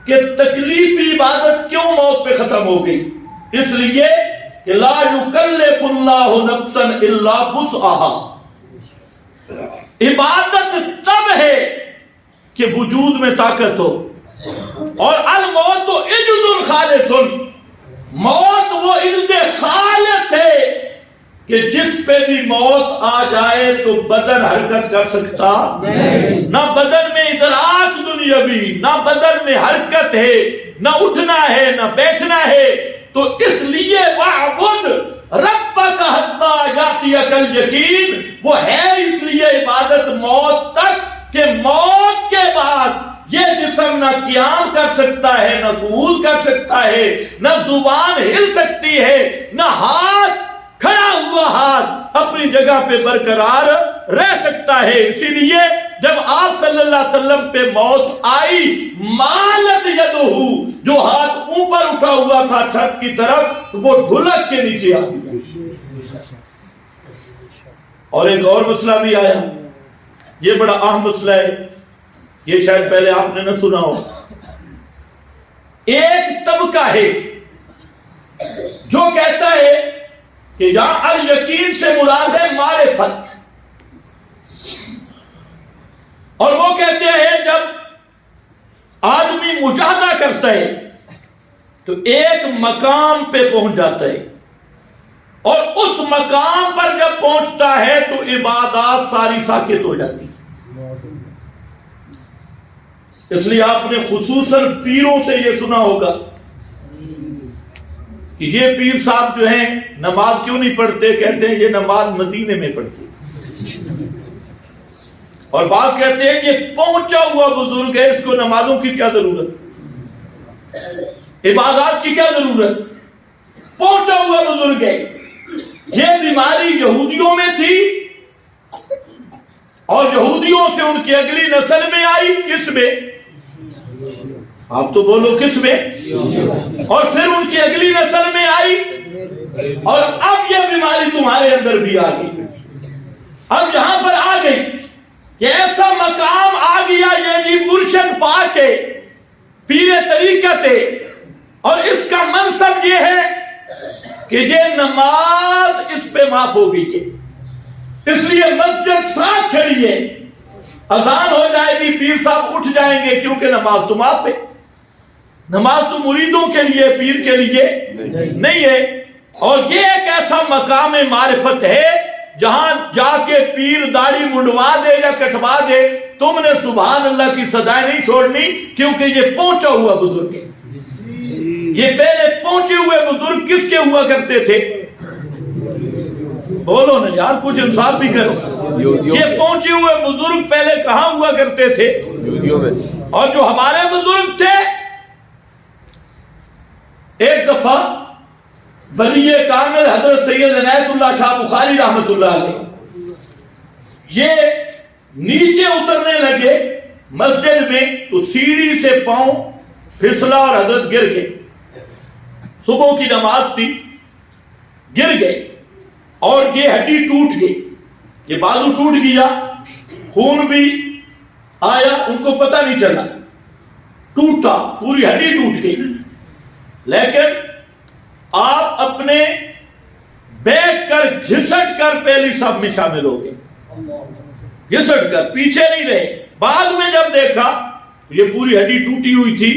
کہ تکلیفی عبادت کیوں موت پہ ختم ہو گئی. اس لیے کہ لا یکلف اللہ نفسا الا وسعها. عبادت تب ہے کہ وجود میں طاقت ہو, اور الموت تو عجز خالص, موت وہ عجز خالص ہے کہ جس پہ بھی موت آ جائے تو بدن حرکت کر سکتا نہیں. نہ بدن میں ادراک دنیاوی, نہ بدن میں حرکت ہے, نہ اٹھنا ہے نہ بیٹھنا ہے. تو اس لیے وَاعْبُدْ رَبَّكَ حَتَّى يَأْتِيَكَ الْيَقِينُ, وہ ہے اس لیے عبادت موت تک کہ موت کے بعد یہ جسم نہ قیام کر سکتا ہے, نہ قعود کر سکتا ہے, نہ زبان ہل سکتی ہے, نہ ہاتھ کھڑا ہوا ہاتھ اپنی جگہ پہ برقرار رہ سکتا ہے. اسی لیے جب آپ صلی اللہ علیہ وسلم پہ موت آئی, مالت یدہ, جو ہاتھ اوپر اٹھا ہوا تھا چھت کی طرف, وہ ڈھلک کے نیچے آ گیا. اور ایک اور مسئلہ بھی آیا, یہ بڑا اہم مسئلہ ہے, یہ شاید پہلے آپ نے نہ سنا ہو. ایک طبقہ ہے جو کہتا ہے کہ یہاں الیقین سے مراد ہے معرفت, اور وہ کہتے ہیں جب آدمی مجاہدہ کرتا ہے تو ایک مقام پہ پہنچ جاتا ہے, اور اس مقام پر جب پہنچتا ہے تو عبادات ساری ساکت ہو جاتی. اس لیے آپ نے خصوصاً پیروں سے یہ سنا ہوگا کہ یہ پیر صاحب جو ہیں نماز کیوں نہیں پڑھتے, کہتے ہیں یہ نماز مدینے میں پڑھتے, اور بعض کہتے ہیں یہ پہنچا ہوا بزرگ ہے, اس کو نمازوں کی کیا ضرورت, عبادات کی کیا ضرورت, پہنچا ہوا بزرگ ہے. یہ بیماری یہودیوں میں تھی اور یہودیوں سے ان کی اگلی نسل میں آئی, کس میں, آپ تو بولو کس میں, اور پھر ان کی اگلی نسل میں آئی اور اب یہ بیماری تمہارے اندر بھی آ گئی. اب یہاں پر آ گئی کہ ایسا مقام آ گیا، یعنی مرشد پاک ہے، پیر طریقت ہے، اور اس کا منصب یہ ہے کہ یہ نماز اس پہ معاف ہو گئی ہے. اس لیے مسجد ساتھ کھڑی ہے، اذان ہو جائے گی پیر صاحب اٹھ جائیں گے، کیونکہ نماز تو آپ پہ. نماز تو مریدوں کے لیے، پیر کے لیے نہیں ہے. اور یہ ایک ایسا مقام معرفت ہے جہاں جا کے پیر داڑھی منڈوا دے یا کٹوا دے، تم نے سبحان اللہ کی صدائیں نہیں چھوڑنی، کیونکہ یہ پہنچا ہوا بزرگ ہے. یہ پہلے پہنچے ہوئے بزرگ کس کے ہوا کرتے تھے؟ بولو نا یار، کچھ انصاف بھی کرو. یہ پہنچے ہوئے بزرگ پہلے کہاں ہوا کرتے تھے؟ اور جو ہمارے بزرگ تھے، ایک دفعہ ولی کامل حضرت سید عنایت اللہ شاہ بخاری رحمت اللہ علیہ یہ نیچے اترنے لگے مسجد میں، تو سیڑھی سے پاؤں پھسلا اور حضرت گر گئے. صبح کی نماز تھی، گر گئے اور یہ ہڈی ٹوٹ گئی، یہ بازو ٹوٹ گیا، خون بھی آیا، ان کو پتہ نہیں چلا، ٹوٹا، پوری ہڈی ٹوٹ گئی. لیکن آپ اپنے بیٹھ کر گھسٹ کر پہلی صف میں شامل ہو گئے، گھسٹ کر پیچھے نہیں رہے. بعد میں جب دیکھا یہ پوری ہڈی ٹوٹی ہوئی تھی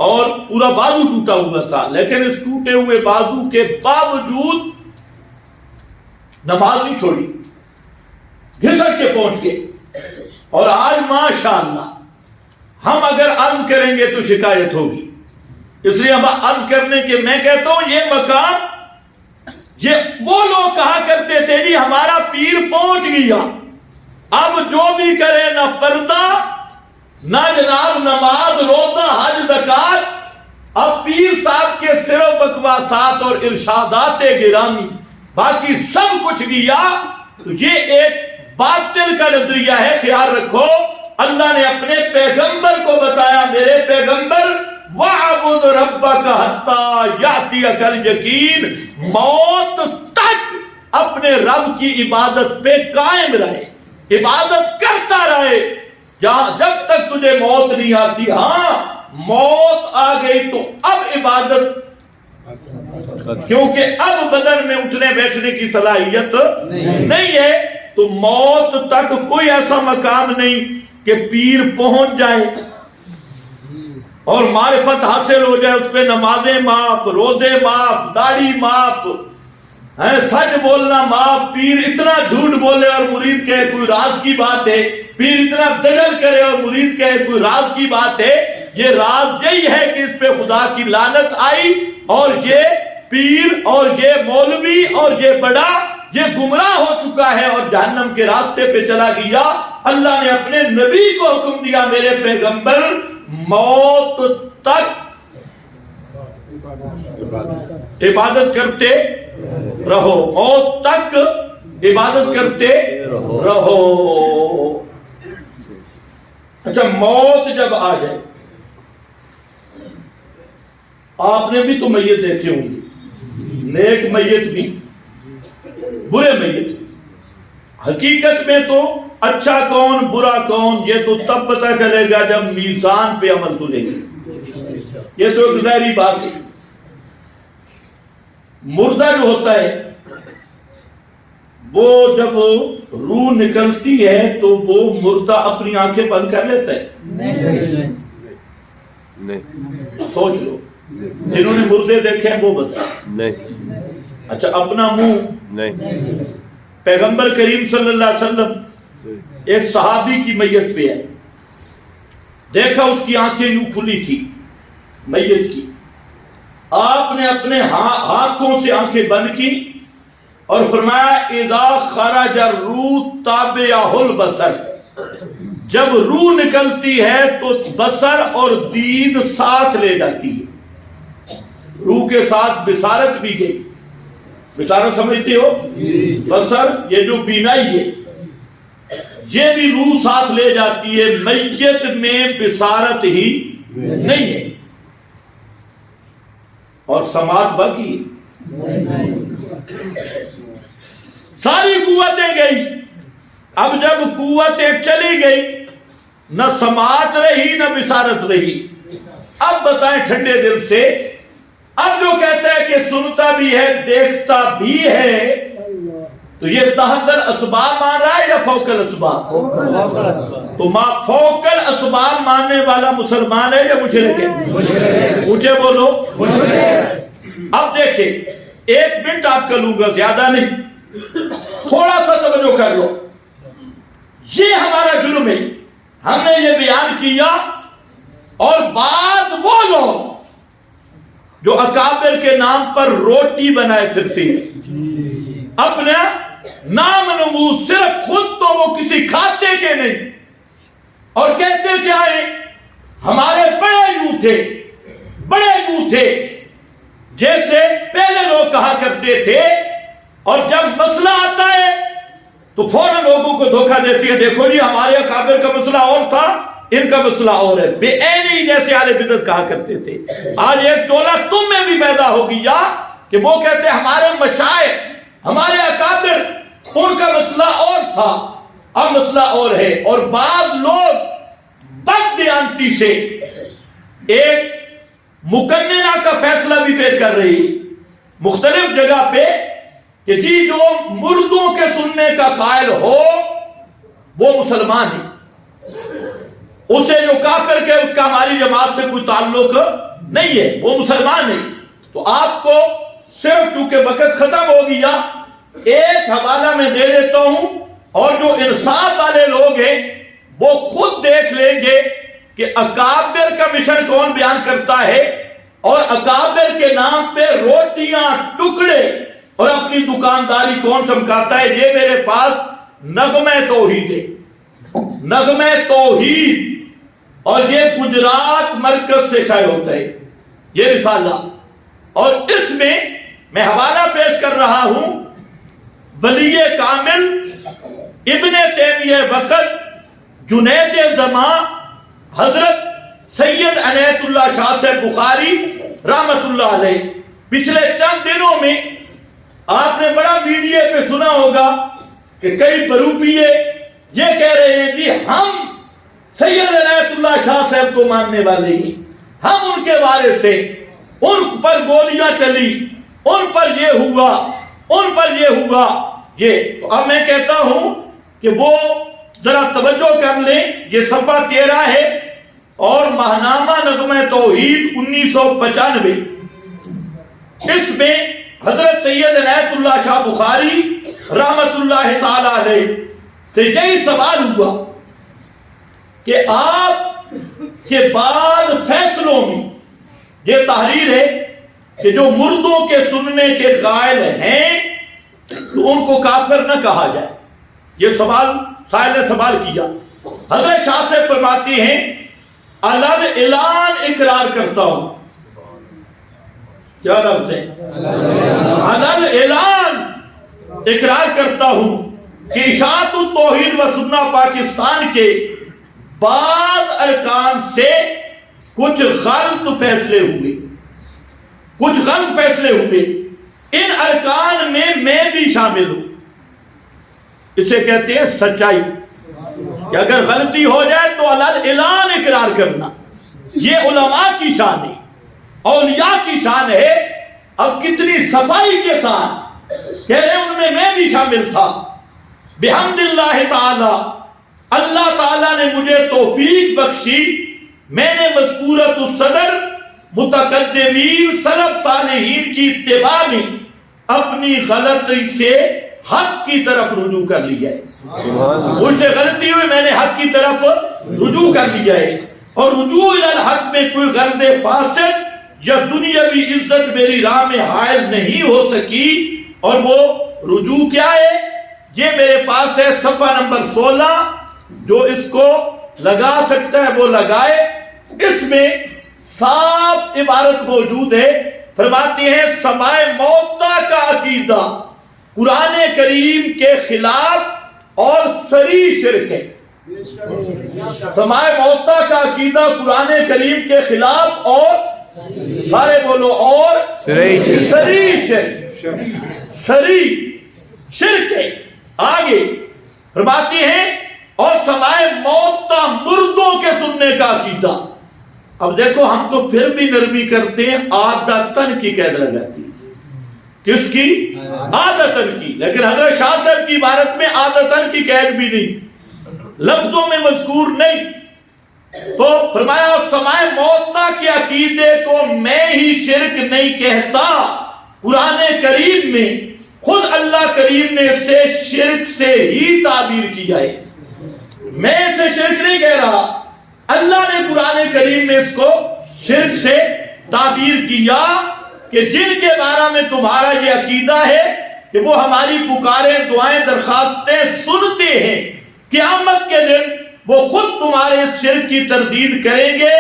اور پورا بازو ٹوٹا ہوا تھا، لیکن اس ٹوٹے ہوئے بازو کے باوجود نماز نہیں چھوڑی، گھسٹ کے پہنچ گئے. اور آج ماشاءاللہ ہم اگر عرض کریں گے تو شکایت ہوگی، اس لیے ہم عرض کرنے کے، میں کہتا ہوں یہ مقام، یہ وہ لوگ کہا کرتے تھے جی ہمارا پیر پہنچ گیا، اب جو بھی کرے نہ پردہ نہ جناب نماز روزہ حج زکات، اب پیر صاحب کے صرف بکواسات اور ارشادات گرامی، باقی سب کچھ گیا. تو یہ ایک باطل کا نظریہ ہے. خیال رکھو، اللہ نے اپنے پیغمبر کو بتایا، میرے پیغمبر وَعَبُدْ رَبَّكَ حَتَّى يَأْتِيَكَ الْيَقِينُ، موت تک اپنے رب کی عبادت پہ قائم رہے، عبادت کرتا رہے جب تک تجھے موت نہیں آتی. ہاں موت آ گئی تو اب عبادت، کیونکہ اب بدن میں اٹھنے بیٹھنے کی صلاحیت نہیں ہے، تو موت تک کوئی ایسا مقام نہیں کہ پیر پہنچ جائے اور معرفت حاصل ہو جائے، اس پہ نمازیں معاف، روزے معاف، داڑھی معاف، سچ بولنا معاف. پیر اتنا جھوٹ بولے اور مرید کہے کوئی راز کی بات ہے، پیر اتنا دجل کرے اور مرید کہے کوئی راز کی بات ہے. یہ راز یہی ہے کہ اس پہ خدا کی لعنت آئی، اور یہ پیر اور یہ مولوی اور یہ بڑا یہ گمراہ ہو چکا ہے اور جہنم کے راستے پہ چلا گیا. اللہ نے اپنے نبی کو حکم دیا، میرے پیغمبر موت تک عبادت کرتے رہو، موت تک عبادت کرتے رہو. اچھا، موت جب آ جائے، آپ نے بھی تو میت دیکھے ہوں گے، نیک میت بھی، برے میت بھی. حقیقت میں تو اچھا کون برا کون یہ تو تب پتہ چلے گا جب میزان پہ عمل تلے گا. یہ تو ایک ظاہری بات ہے. مردہ جو ہوتا ہے وہ جب روح نکلتی ہے تو وہ مردہ اپنی آنکھیں بند کر لیتا ہے؟ سوچ لو، جنہوں نے مردے دیکھے ہیں وہ بتائیں. اچھا، اپنا منہ، پیغمبر کریم صلی اللہ علیہ وسلم ایک صحابی کی میت پہ ہے، دیکھا اس کی آنکھیں یوں کھلی تھی میت کی، آپ نے اپنے ہاتھوں سے آنکھیں بند کی اور فرمایا اذا خرج الروح تابعہ البصر، جب روح نکلتی ہے تو بصر اور دید ساتھ لے جاتی ہے. روح کے ساتھ بصارت بھی گئی. بصارت سمجھتے ہو؟ بصر یہ جو بینائی ہے، یہ بھی روح ساتھ لے جاتی ہے. میت میں بصارت ہی نہیں ہے اور سماعت باقی ہے. ساری قوتیں گئی. اب جب قوتیں چلی گئی نہ سماعت رہی نہ بصارت رہی. اب بتائیں ٹھنڈے دل سے، اب جو کہتا ہے کہ سنتا بھی ہے دیکھتا بھی ہے، تو یہ تحت الاسباب مان رہا ہے یا فوق الاسباب؟ تو ما فوق الاسباب ماننے والا مسلمان ہے یا مشرک ہے؟ مجھے بولو. اب دیکھیں، 1 منٹ آپ کا لوں گا، زیادہ نہیں، تھوڑا سا توجہ کر لو. یہ ہمارا جرم ہے، ہم نے یہ بیان کیا. اور بعض وہ لوگ جو اکابر کے نام پر روٹی بنائے پھرتے ہیں، اپنا نام نمود، صرف خود تو وہ کسی کھاتے کے نہیں، اور کہتے کیا ہے، ہمارے بڑے یوں تھے، بڑے یوں تھے، جیسے پہلے لوگ کہا کرتے تھے. اور جب مسئلہ آتا ہے تو فوراً لوگوں کو دھوکہ دیتی ہے، دیکھو جی ہمارے اکابر کا مسئلہ اور تھا، ان کا مسئلہ اور ہے. بے عینی جیسے اہل بدعت کہا کرتے تھے. آج ایک ٹولہ تم میں بھی پیدا ہو گیا کہ وہ کہتے ہیں ہمارے مشائخ، ہمارے اکابر، ان کا مسئلہ اور تھا، اب مسئلہ اور ہے. اور بعض لوگ بددیانتی سے ایک مقننہ کا فیصلہ بھی پیش کر رہی مختلف جگہ پہ کہ جی جو مردوں کے سننے کا قائل ہو وہ مسلمان ہے، اسے جو کافر کے اس کا ہماری جماعت سے کوئی تعلق نہیں ہے، وہ مسلمان نہیں. تو آپ کو صرف چونکہ وقت ختم ہو گیا ایک حوالہ میں دے دیتا ہوں، اور جو انصاف والے لوگ ہیں وہ خود دیکھ لیں گے کہ اکابر کا مشن کون بیان کرتا ہے، اور اکابر کے نام پہ روٹیاں ٹکڑے اور اپنی دکانداری کون چمکاتا ہے. یہ میرے پاس نغمہ توحید ہے، نغمہ توحید، اور یہ گجرات مرکز سے شائع ہوتا ہے یہ رسالہ. اور اس میں میں حوالہ پیش کر رہا ہوں ولی کامل ابن تیمیہ وقت جنید زمان حضرت سید عنایت اللہ شاہ سے بخاری رحمت اللہ علیہ. پچھلے چند دنوں میں آپ نے بڑا میڈیا پہ سنا ہوگا کہ کئی بروپیے یہ کہہ رہے ہیں کہ ہم سید عنایت اللہ شاہ صاحب کو ماننے والے ہیں، ہم ان کے وارث سے، ان پر گولیاں چلی، ان پر یہ ہوا، ان پر یہ ہوا. یہ تو اب میں کہتا ہوں کہ وہ ذرا توجہ کر لیں، یہ صفحہ 13 ہے اور ماہنامہ نغمہ توحید 1995، اس میں حضرت سید عنایت اللہ شاہ بخاری رحمت اللہ تعالی علیہ سے یہی سوال ہوا کہ آپ کے بعد فیصلوں میں یہ تحریر ہے کہ جو مردوں کے سننے کے قائل ہیں تو ان کو کافر نہ کہا جائے. یہ سوال سائل نے سوال کیا. حضرت شاہ سے فرماتے ہیں علل اعلان اقرار کرتا ہوں، کیا رب سے علل اعلان اقرار کرتا ہوں کہ اشاعت التوحید و سنہ پاکستان کے بعض ارکان سے کچھ غلط فیصلے ہوئے، کچھ غلط فیصلے ہوئے. ان ارکان میں میں بھی شامل ہوں. اسے کہتے ہیں سچائی، کہ اگر غلطی ہو جائے تو علل اعلان اقرار کرنا. یہ علماء کی شان ہے، اولیاء کی شان ہے. اب کتنی صفائی کے ساتھ کہہ رہے ان میں بھی شامل تھا. بحمد اللہ تعالی، اللہ تعالیٰ نے مجھے توفیق بخشی، میں نے مذکورۃ الصدر متقدمین سلف صالحین کی اتباع میں اپنی غلطی سے حق کی طرف رجوع کر لیا ہے. ان سے غلطی ہوئی، میں نے حق کی طرف رجوع کر لیا ہے. اور رجوع الی الحق میں کوئی غرض فاسد یا دنیاوی عزت میری راہ میں حائل نہیں ہو سکی. اور وہ رجوع کیا ہے؟ یہ میرے پاس ہے صفحہ نمبر 16، جو اس کو لگا سکتا ہے وہ لگائے. اس میں صاف عبارت موجود ہے. فرماتے ہیں سمائے موتا کا عقیدہ قرآن کریم کے خلاف اور صریح شرک ہے. سمائے موتا کا عقیدہ قرآن کریم کے خلاف اور سارے بولو اور سری شرک، سری شرک ہے۔ آگے فرماتی ہیں اور سمائے موت تا مردوں کے سننے کا عقیدہ۔ اب دیکھو ہم تو پھر بھی نرمی کرتے ہیں، عادتن کی قید لگاتی ہے۔ کس کی؟ عادتن کی۔ لیکن حضرت شاہ صاحب کی عبارت میں عادتن کی قید بھی نہیں، لفظوں میں مذکور نہیں۔ تو فرمایا اور سمائے موتا کے عقیدے کو میں ہی شرک نہیں کہتا۔ قرآن کریم میں خود اللہ کریم نے اسے شرک سے ہی تعبیر کیا ہے، میں اسے شرک نہیں کہہ رہا، اللہ نے قرآن کریم میں اس کو شرک سے تعبیر کیا کہ جن کے بارے میں تمہارا یہ عقیدہ ہے کہ وہ ہماری پکاریں دعائیں درخواستیں سنتے ہیں، قیامت کے دن وہ خود تمہارے اس شرک کی تردید کریں گے۔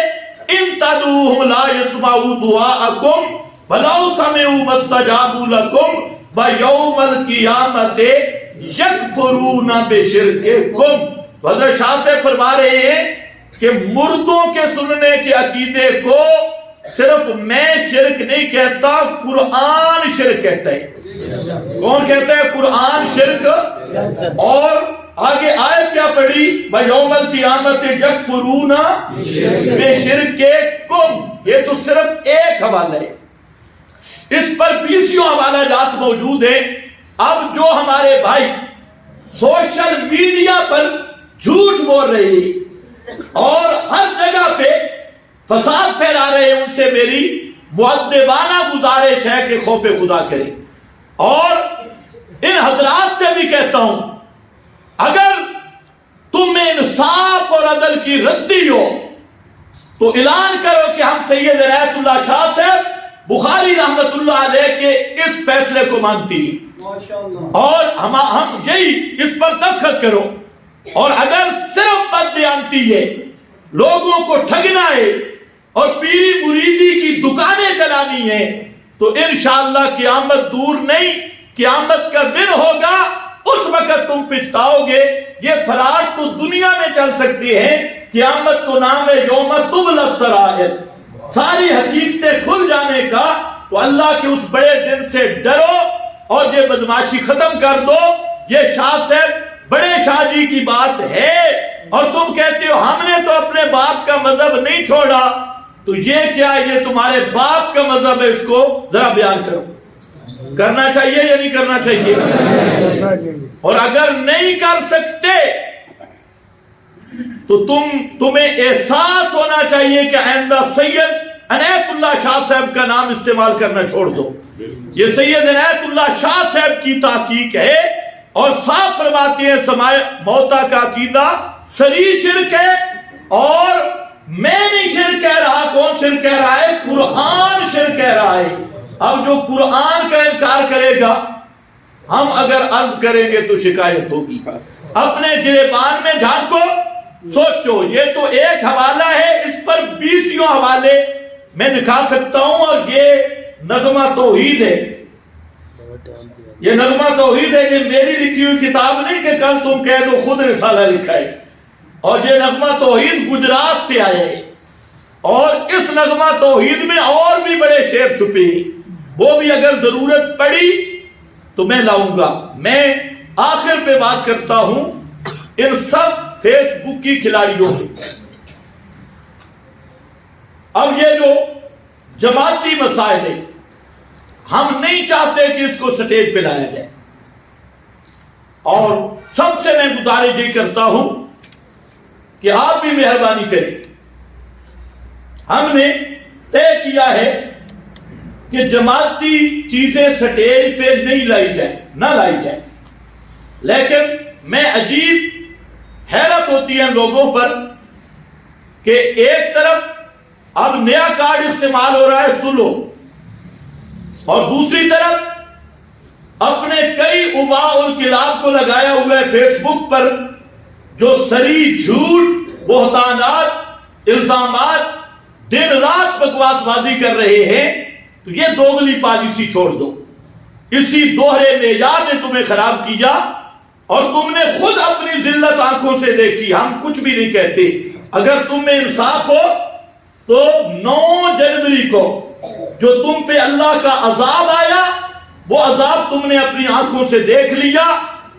ان تدعوہم لا یسمعوا دعاءکم ولو سمعوا ما استجابوا لکم ویوم القیامت یکفرون بشرککم۔ حضرت شاہ سے فرما رہے ہیں کہ مردوں کے سننے کے عقیدے کو صرف میں شرک نہیں کہتا، قرآن شرک کہتا ہے۔ کون کہتا ہے؟ قرآن شرک۔ اور آگے آیت کیا پڑھی؟ وَيَوْمَ الْقِيَامَةِ يَكْفُرُونَ بِشِرْكِكُمْ۔ یہ تو صرف ایک حوالہ ہے، اس پر 20 حوالہ جات موجود ہیں۔ اب جو ہمارے بھائی سوشل میڈیا پر جھوٹ بول رہے ہیں اور ہر جگہ پہ فساد پھیلا رہے ہیں، ان سے میری مؤدبانہ گزارش ہے کہ خوف خدا کریں۔ اور ان حضرات سے بھی کہتا ہوں، اگر تم میں انصاف اور عدل کی ردی ہو تو اعلان کرو کہ ہم سید عنایت اللہ شاہ صاحب بخاری رحمت اللہ علیہ کے اس فیصلے کو مانتی ہیں، اور ہم یہی اس پر دستخط کرو۔ اور اگر صرف بددیانتی ہے، لوگوں کو ٹھگنا ہے اور پیری مریدی کی دکانیں چلانی ہیں، تو انشاءاللہ قیامت دور نہیں، قیامت کا دن ہوگا، اس وقت تم پچھتاؤ گے۔ یہ فراڈ تو دنیا میں چل سکتی ہے، قیامت تو نام ہے یوم تبلی السرائر، ساری حقیقتیں کھل جانے کا۔ تو اللہ کے اس بڑے دن سے ڈرو اور یہ بدماشی ختم کر دو۔ یہ شاہ صاحب بڑے شاہ جی کی بات ہے، اور تم کہتے ہو ہم نے تو اپنے باپ کا مذہب نہیں چھوڑا، تو یہ کیا ہے؟ یہ تمہارے باپ کا مذہب ہے، اس کو ذرا بیان کرو۔ کرنا چاہیے یا نہیں کرنا چاہیے؟ اور اگر نہیں کر سکتے تو تمہیں احساس ہونا چاہیے کہ آئندہ سید عنایت اللہ شاہ صاحب کا نام استعمال کرنا چھوڑ دو۔ یہ سید عنایت اللہ شاہ صاحب کی تحقیق ہے، اور صاف فرماتے ہیں سمائے موتا کا عقیدہ سری شرک ہے، اور میں نہیں شرک کہہ رہا۔ کون شرک کہہ رہا ہے؟ قرآن شرک کہہ رہا ہے۔ اب جو قرآن کا انکار کرے گا، ہم اگر عرض کریں گے تو شکایت ہوگی۔ اپنے گریبان میں جھانکو، سوچو۔ یہ تو ایک حوالہ ہے، اس پر 20 حوالے میں دکھا سکتا ہوں، اور یہ نغمہ توحید ہے۔ یہ نغمہ توحید ہے، یہ میری لکھی ہوئی کتاب نہیں کہ کل تم کہہ دو خود رسالہ لکھا ہے۔ اور یہ نغمہ توحید گجرات سے آئے ہیں، اور اس نغمہ توحید میں اور بھی بڑے شعر چھپے ہیں، وہ بھی اگر ضرورت پڑی تو میں لاؤں گا۔ میں آخر پہ بات کرتا ہوں ان سب فیس بک کی کھلاڑیوں سے۔ اب یہ جو جماعتی مسائل ہے، ہم نہیں چاہتے کہ اس کو سٹیج پہ لایا جائے، اور سب سے میں گزارش یہ کرتا ہوں کہ آپ بھی مہربانی کریں۔ ہم نے طے کیا ہے کہ جماعتی چیزیں سٹیج پہ نہیں لائی جائیں، نہ لائی جائیں، لیکن میں عجیب حیرت ہوتی ہے لوگوں پر کہ ایک طرف اب نیا کارڈ استعمال ہو رہا ہے سلو، اور دوسری طرف اپنے کئی ابا انقلاب کو لگایا ہوا ہے فیس بک پر، جو سری جھوٹ، بہتانات، الزامات، دن رات بکواس بازی کر رہے ہیں۔ تو یہ دوغلی پالیسی چھوڑ دو، اسی دوہرے معیار نے تمہیں خراب کیا، اور تم نے خود اپنی ذلت آنکھوں سے دیکھی۔ ہم کچھ بھی نہیں کہتے، اگر تم میں انصاف ہو تو 9 جنوری کو جو تم پہ اللہ کا عذاب آیا وہ عذاب تم نے اپنی آنکھوں سے دیکھ لیا،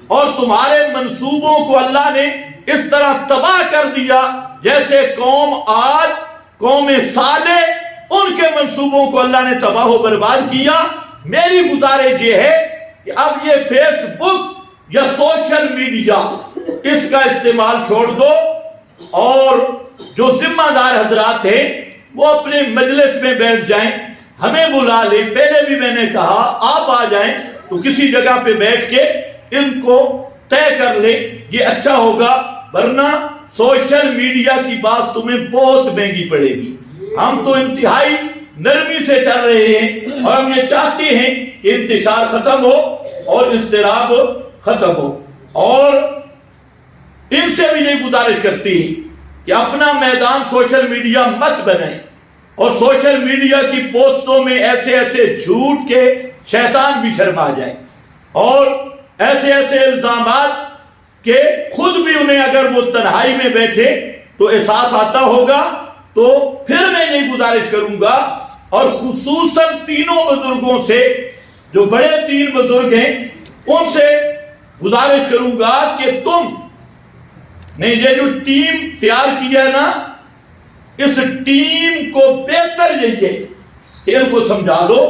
اور تمہارے منصوبوں کو اللہ نے اس طرح تباہ کر دیا جیسے قوم عاد، قوم صالح، ان کے منصوبوں کو اللہ نے تباہ و برباد کیا۔ میری گزارش یہ ہے کہ اب یہ فیس بک یا سوشل میڈیا اس کا استعمال چھوڑ دو، اور جو ذمہ دار حضرات ہیں وہ اپنے مجلس میں بیٹھ جائیں، ہمیں بلا لیں۔ پہلے بھی میں نے کہا آپ آ جائیں تو کسی جگہ پہ بیٹھ کے ان کو طے کر لیں، یہ اچھا ہوگا، ورنہ سوشل میڈیا کی بات تمہیں بہت مہنگی پڑے گی۔ ہم تو انتہائی نرمی سے چل رہے ہیں، اور ہم یہ چاہتے ہیں کہ انتشار ختم ہو اور اضطراب ختم ہو، اور ان سے بھی یہ گزارش کرتی ہے کہ اپنا میدان سوشل میڈیا مت بنائیں، اور سوشل میڈیا کی پوسٹوں میں ایسے ایسے جھوٹ کے شیطان بھی شرما جائے، اور ایسے ایسے الزامات کہ خود بھی انہیں اگر وہ تنہائی میں بیٹھے تو احساس آتا ہوگا۔ تو پھر میں یہ گزارش کروں گا، اور خصوصاً تینوں بزرگوں سے، جو بڑے 3 بزرگ ہیں، ان سے گزارش کروں گا کہ تم نے یہ جو ٹیم تیار کی ہے نا، اس ٹیم کو بہتر یہ کہ ان کو سمجھا لو،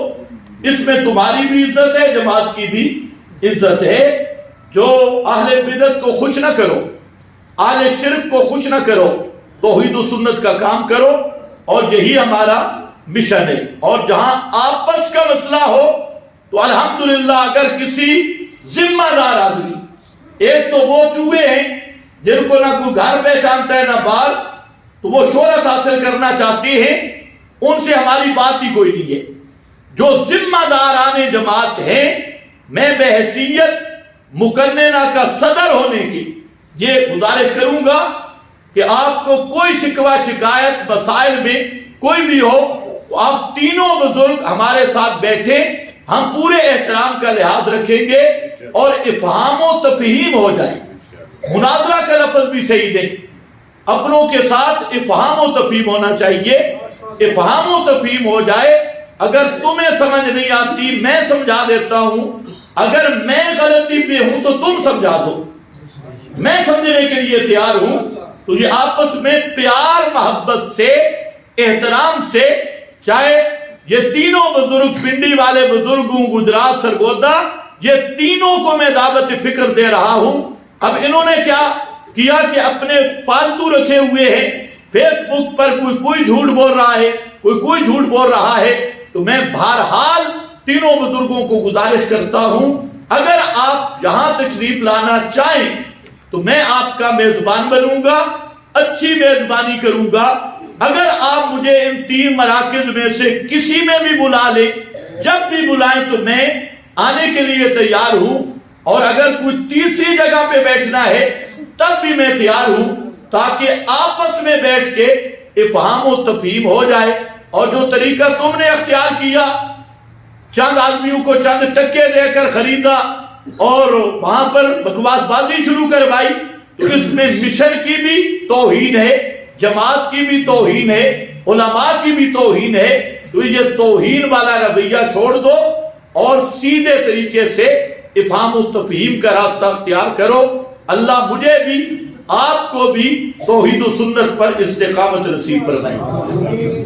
اس میں تمہاری بھی عزت ہے، جماعت کی بھی عزت ہے۔ جو اہل بدعت کو خوش نہ کرو، اہل شرک کو خوش نہ کرو، توحید و سنت کا کام کرو، اور یہی ہمارا مشن ہے۔ اور جہاں آپس کا مسئلہ ہو تو الحمدللہ اگر کسی ذمہ دار آدمی، ایک تو وہ چوہے ہیں جن کو نہ کوئی گھر پہچانتا ہے نہ بار، تو وہ شہرت حاصل کرنا چاہتے ہیں، ان سے ہماری بات ہی کوئی نہیں ہے۔ جو ذمہ داران جماعت ہیں، میں بحیثیت مقننہ کا صدر ہونے کی یہ گزارش کروں گا کہ آپ کو کوئی شکوہ شکایت مسائل میں کوئی بھی ہو تو آپ تینوں بزرگ ہمارے ساتھ بیٹھیں، ہم پورے احترام کا لحاظ رکھیں گے، اور افہام و تفہیم ہو جائے۔ مناظرہ کا لفظ بھی صحیح دیں، اپنوں کے ساتھ افہام و تفہیم ہونا چاہیے، افہام و تفہیم ہو جائے۔ اگر تمہیں سمجھ نہیں آتی میں سمجھا دیتا ہوں، اگر میں غلطی پہ ہوں تو تم سمجھا دو، میں سمجھنے کے لیے تیار ہوں۔ تو یہ آپس میں پیار محبت سے، احترام سے، چاہے یہ تینوں بزرگ، پنڈی والے بزرگ ہوں، گجرات سرگودا، یہ تینوں کو میں دعوت فکر دے رہا ہوں۔ اب انہوں نے کیا کیا کہ اپنے پالتو رکھے ہوئے ہیں، فیس بک پر کوئی جھوٹ بول رہا ہے، کوئی جھوٹ بول رہا ہے، تو میں بہرحال تینوں بزرگوں کو گزارش کرتا ہوں، اگر آپ یہاں تشریف لانا چاہیں تو میں آپ کا میزبان بنوں گا، اچھی میزبانی کروں گا۔ اگر آپ مجھے ان 3 مراکز میں سے کسی میں بھی بلا لیں، جب بھی بلائیں تو میں آنے کے لیے تیار ہوں، اور اگر کوئی تیسری جگہ پہ بیٹھنا ہے تب بھی میں تیار ہوں، تاکہ آپس میں بیٹھ کے افہام و تفہیم ہو جائے۔ اور جو طریقہ تم نے اختیار کیا، چند آدمیوں کو چند ٹکے دے کر خریدا اور وہاں پر بکواس بازی شروع کروائی، تو اس میں مشن کی بھی توہین ہے، جماعت کی بھی توہین ہے، علماء کی بھی توہین ہے۔ تو یہ توہین والا رویہ چھوڑ دو، اور سیدھے طریقے سے افہام و تفہیم کا راستہ اختیار کرو۔ اللہ مجھے بھی آپ کو بھی توحید و سنت پر استقامت نصیب فرمائے۔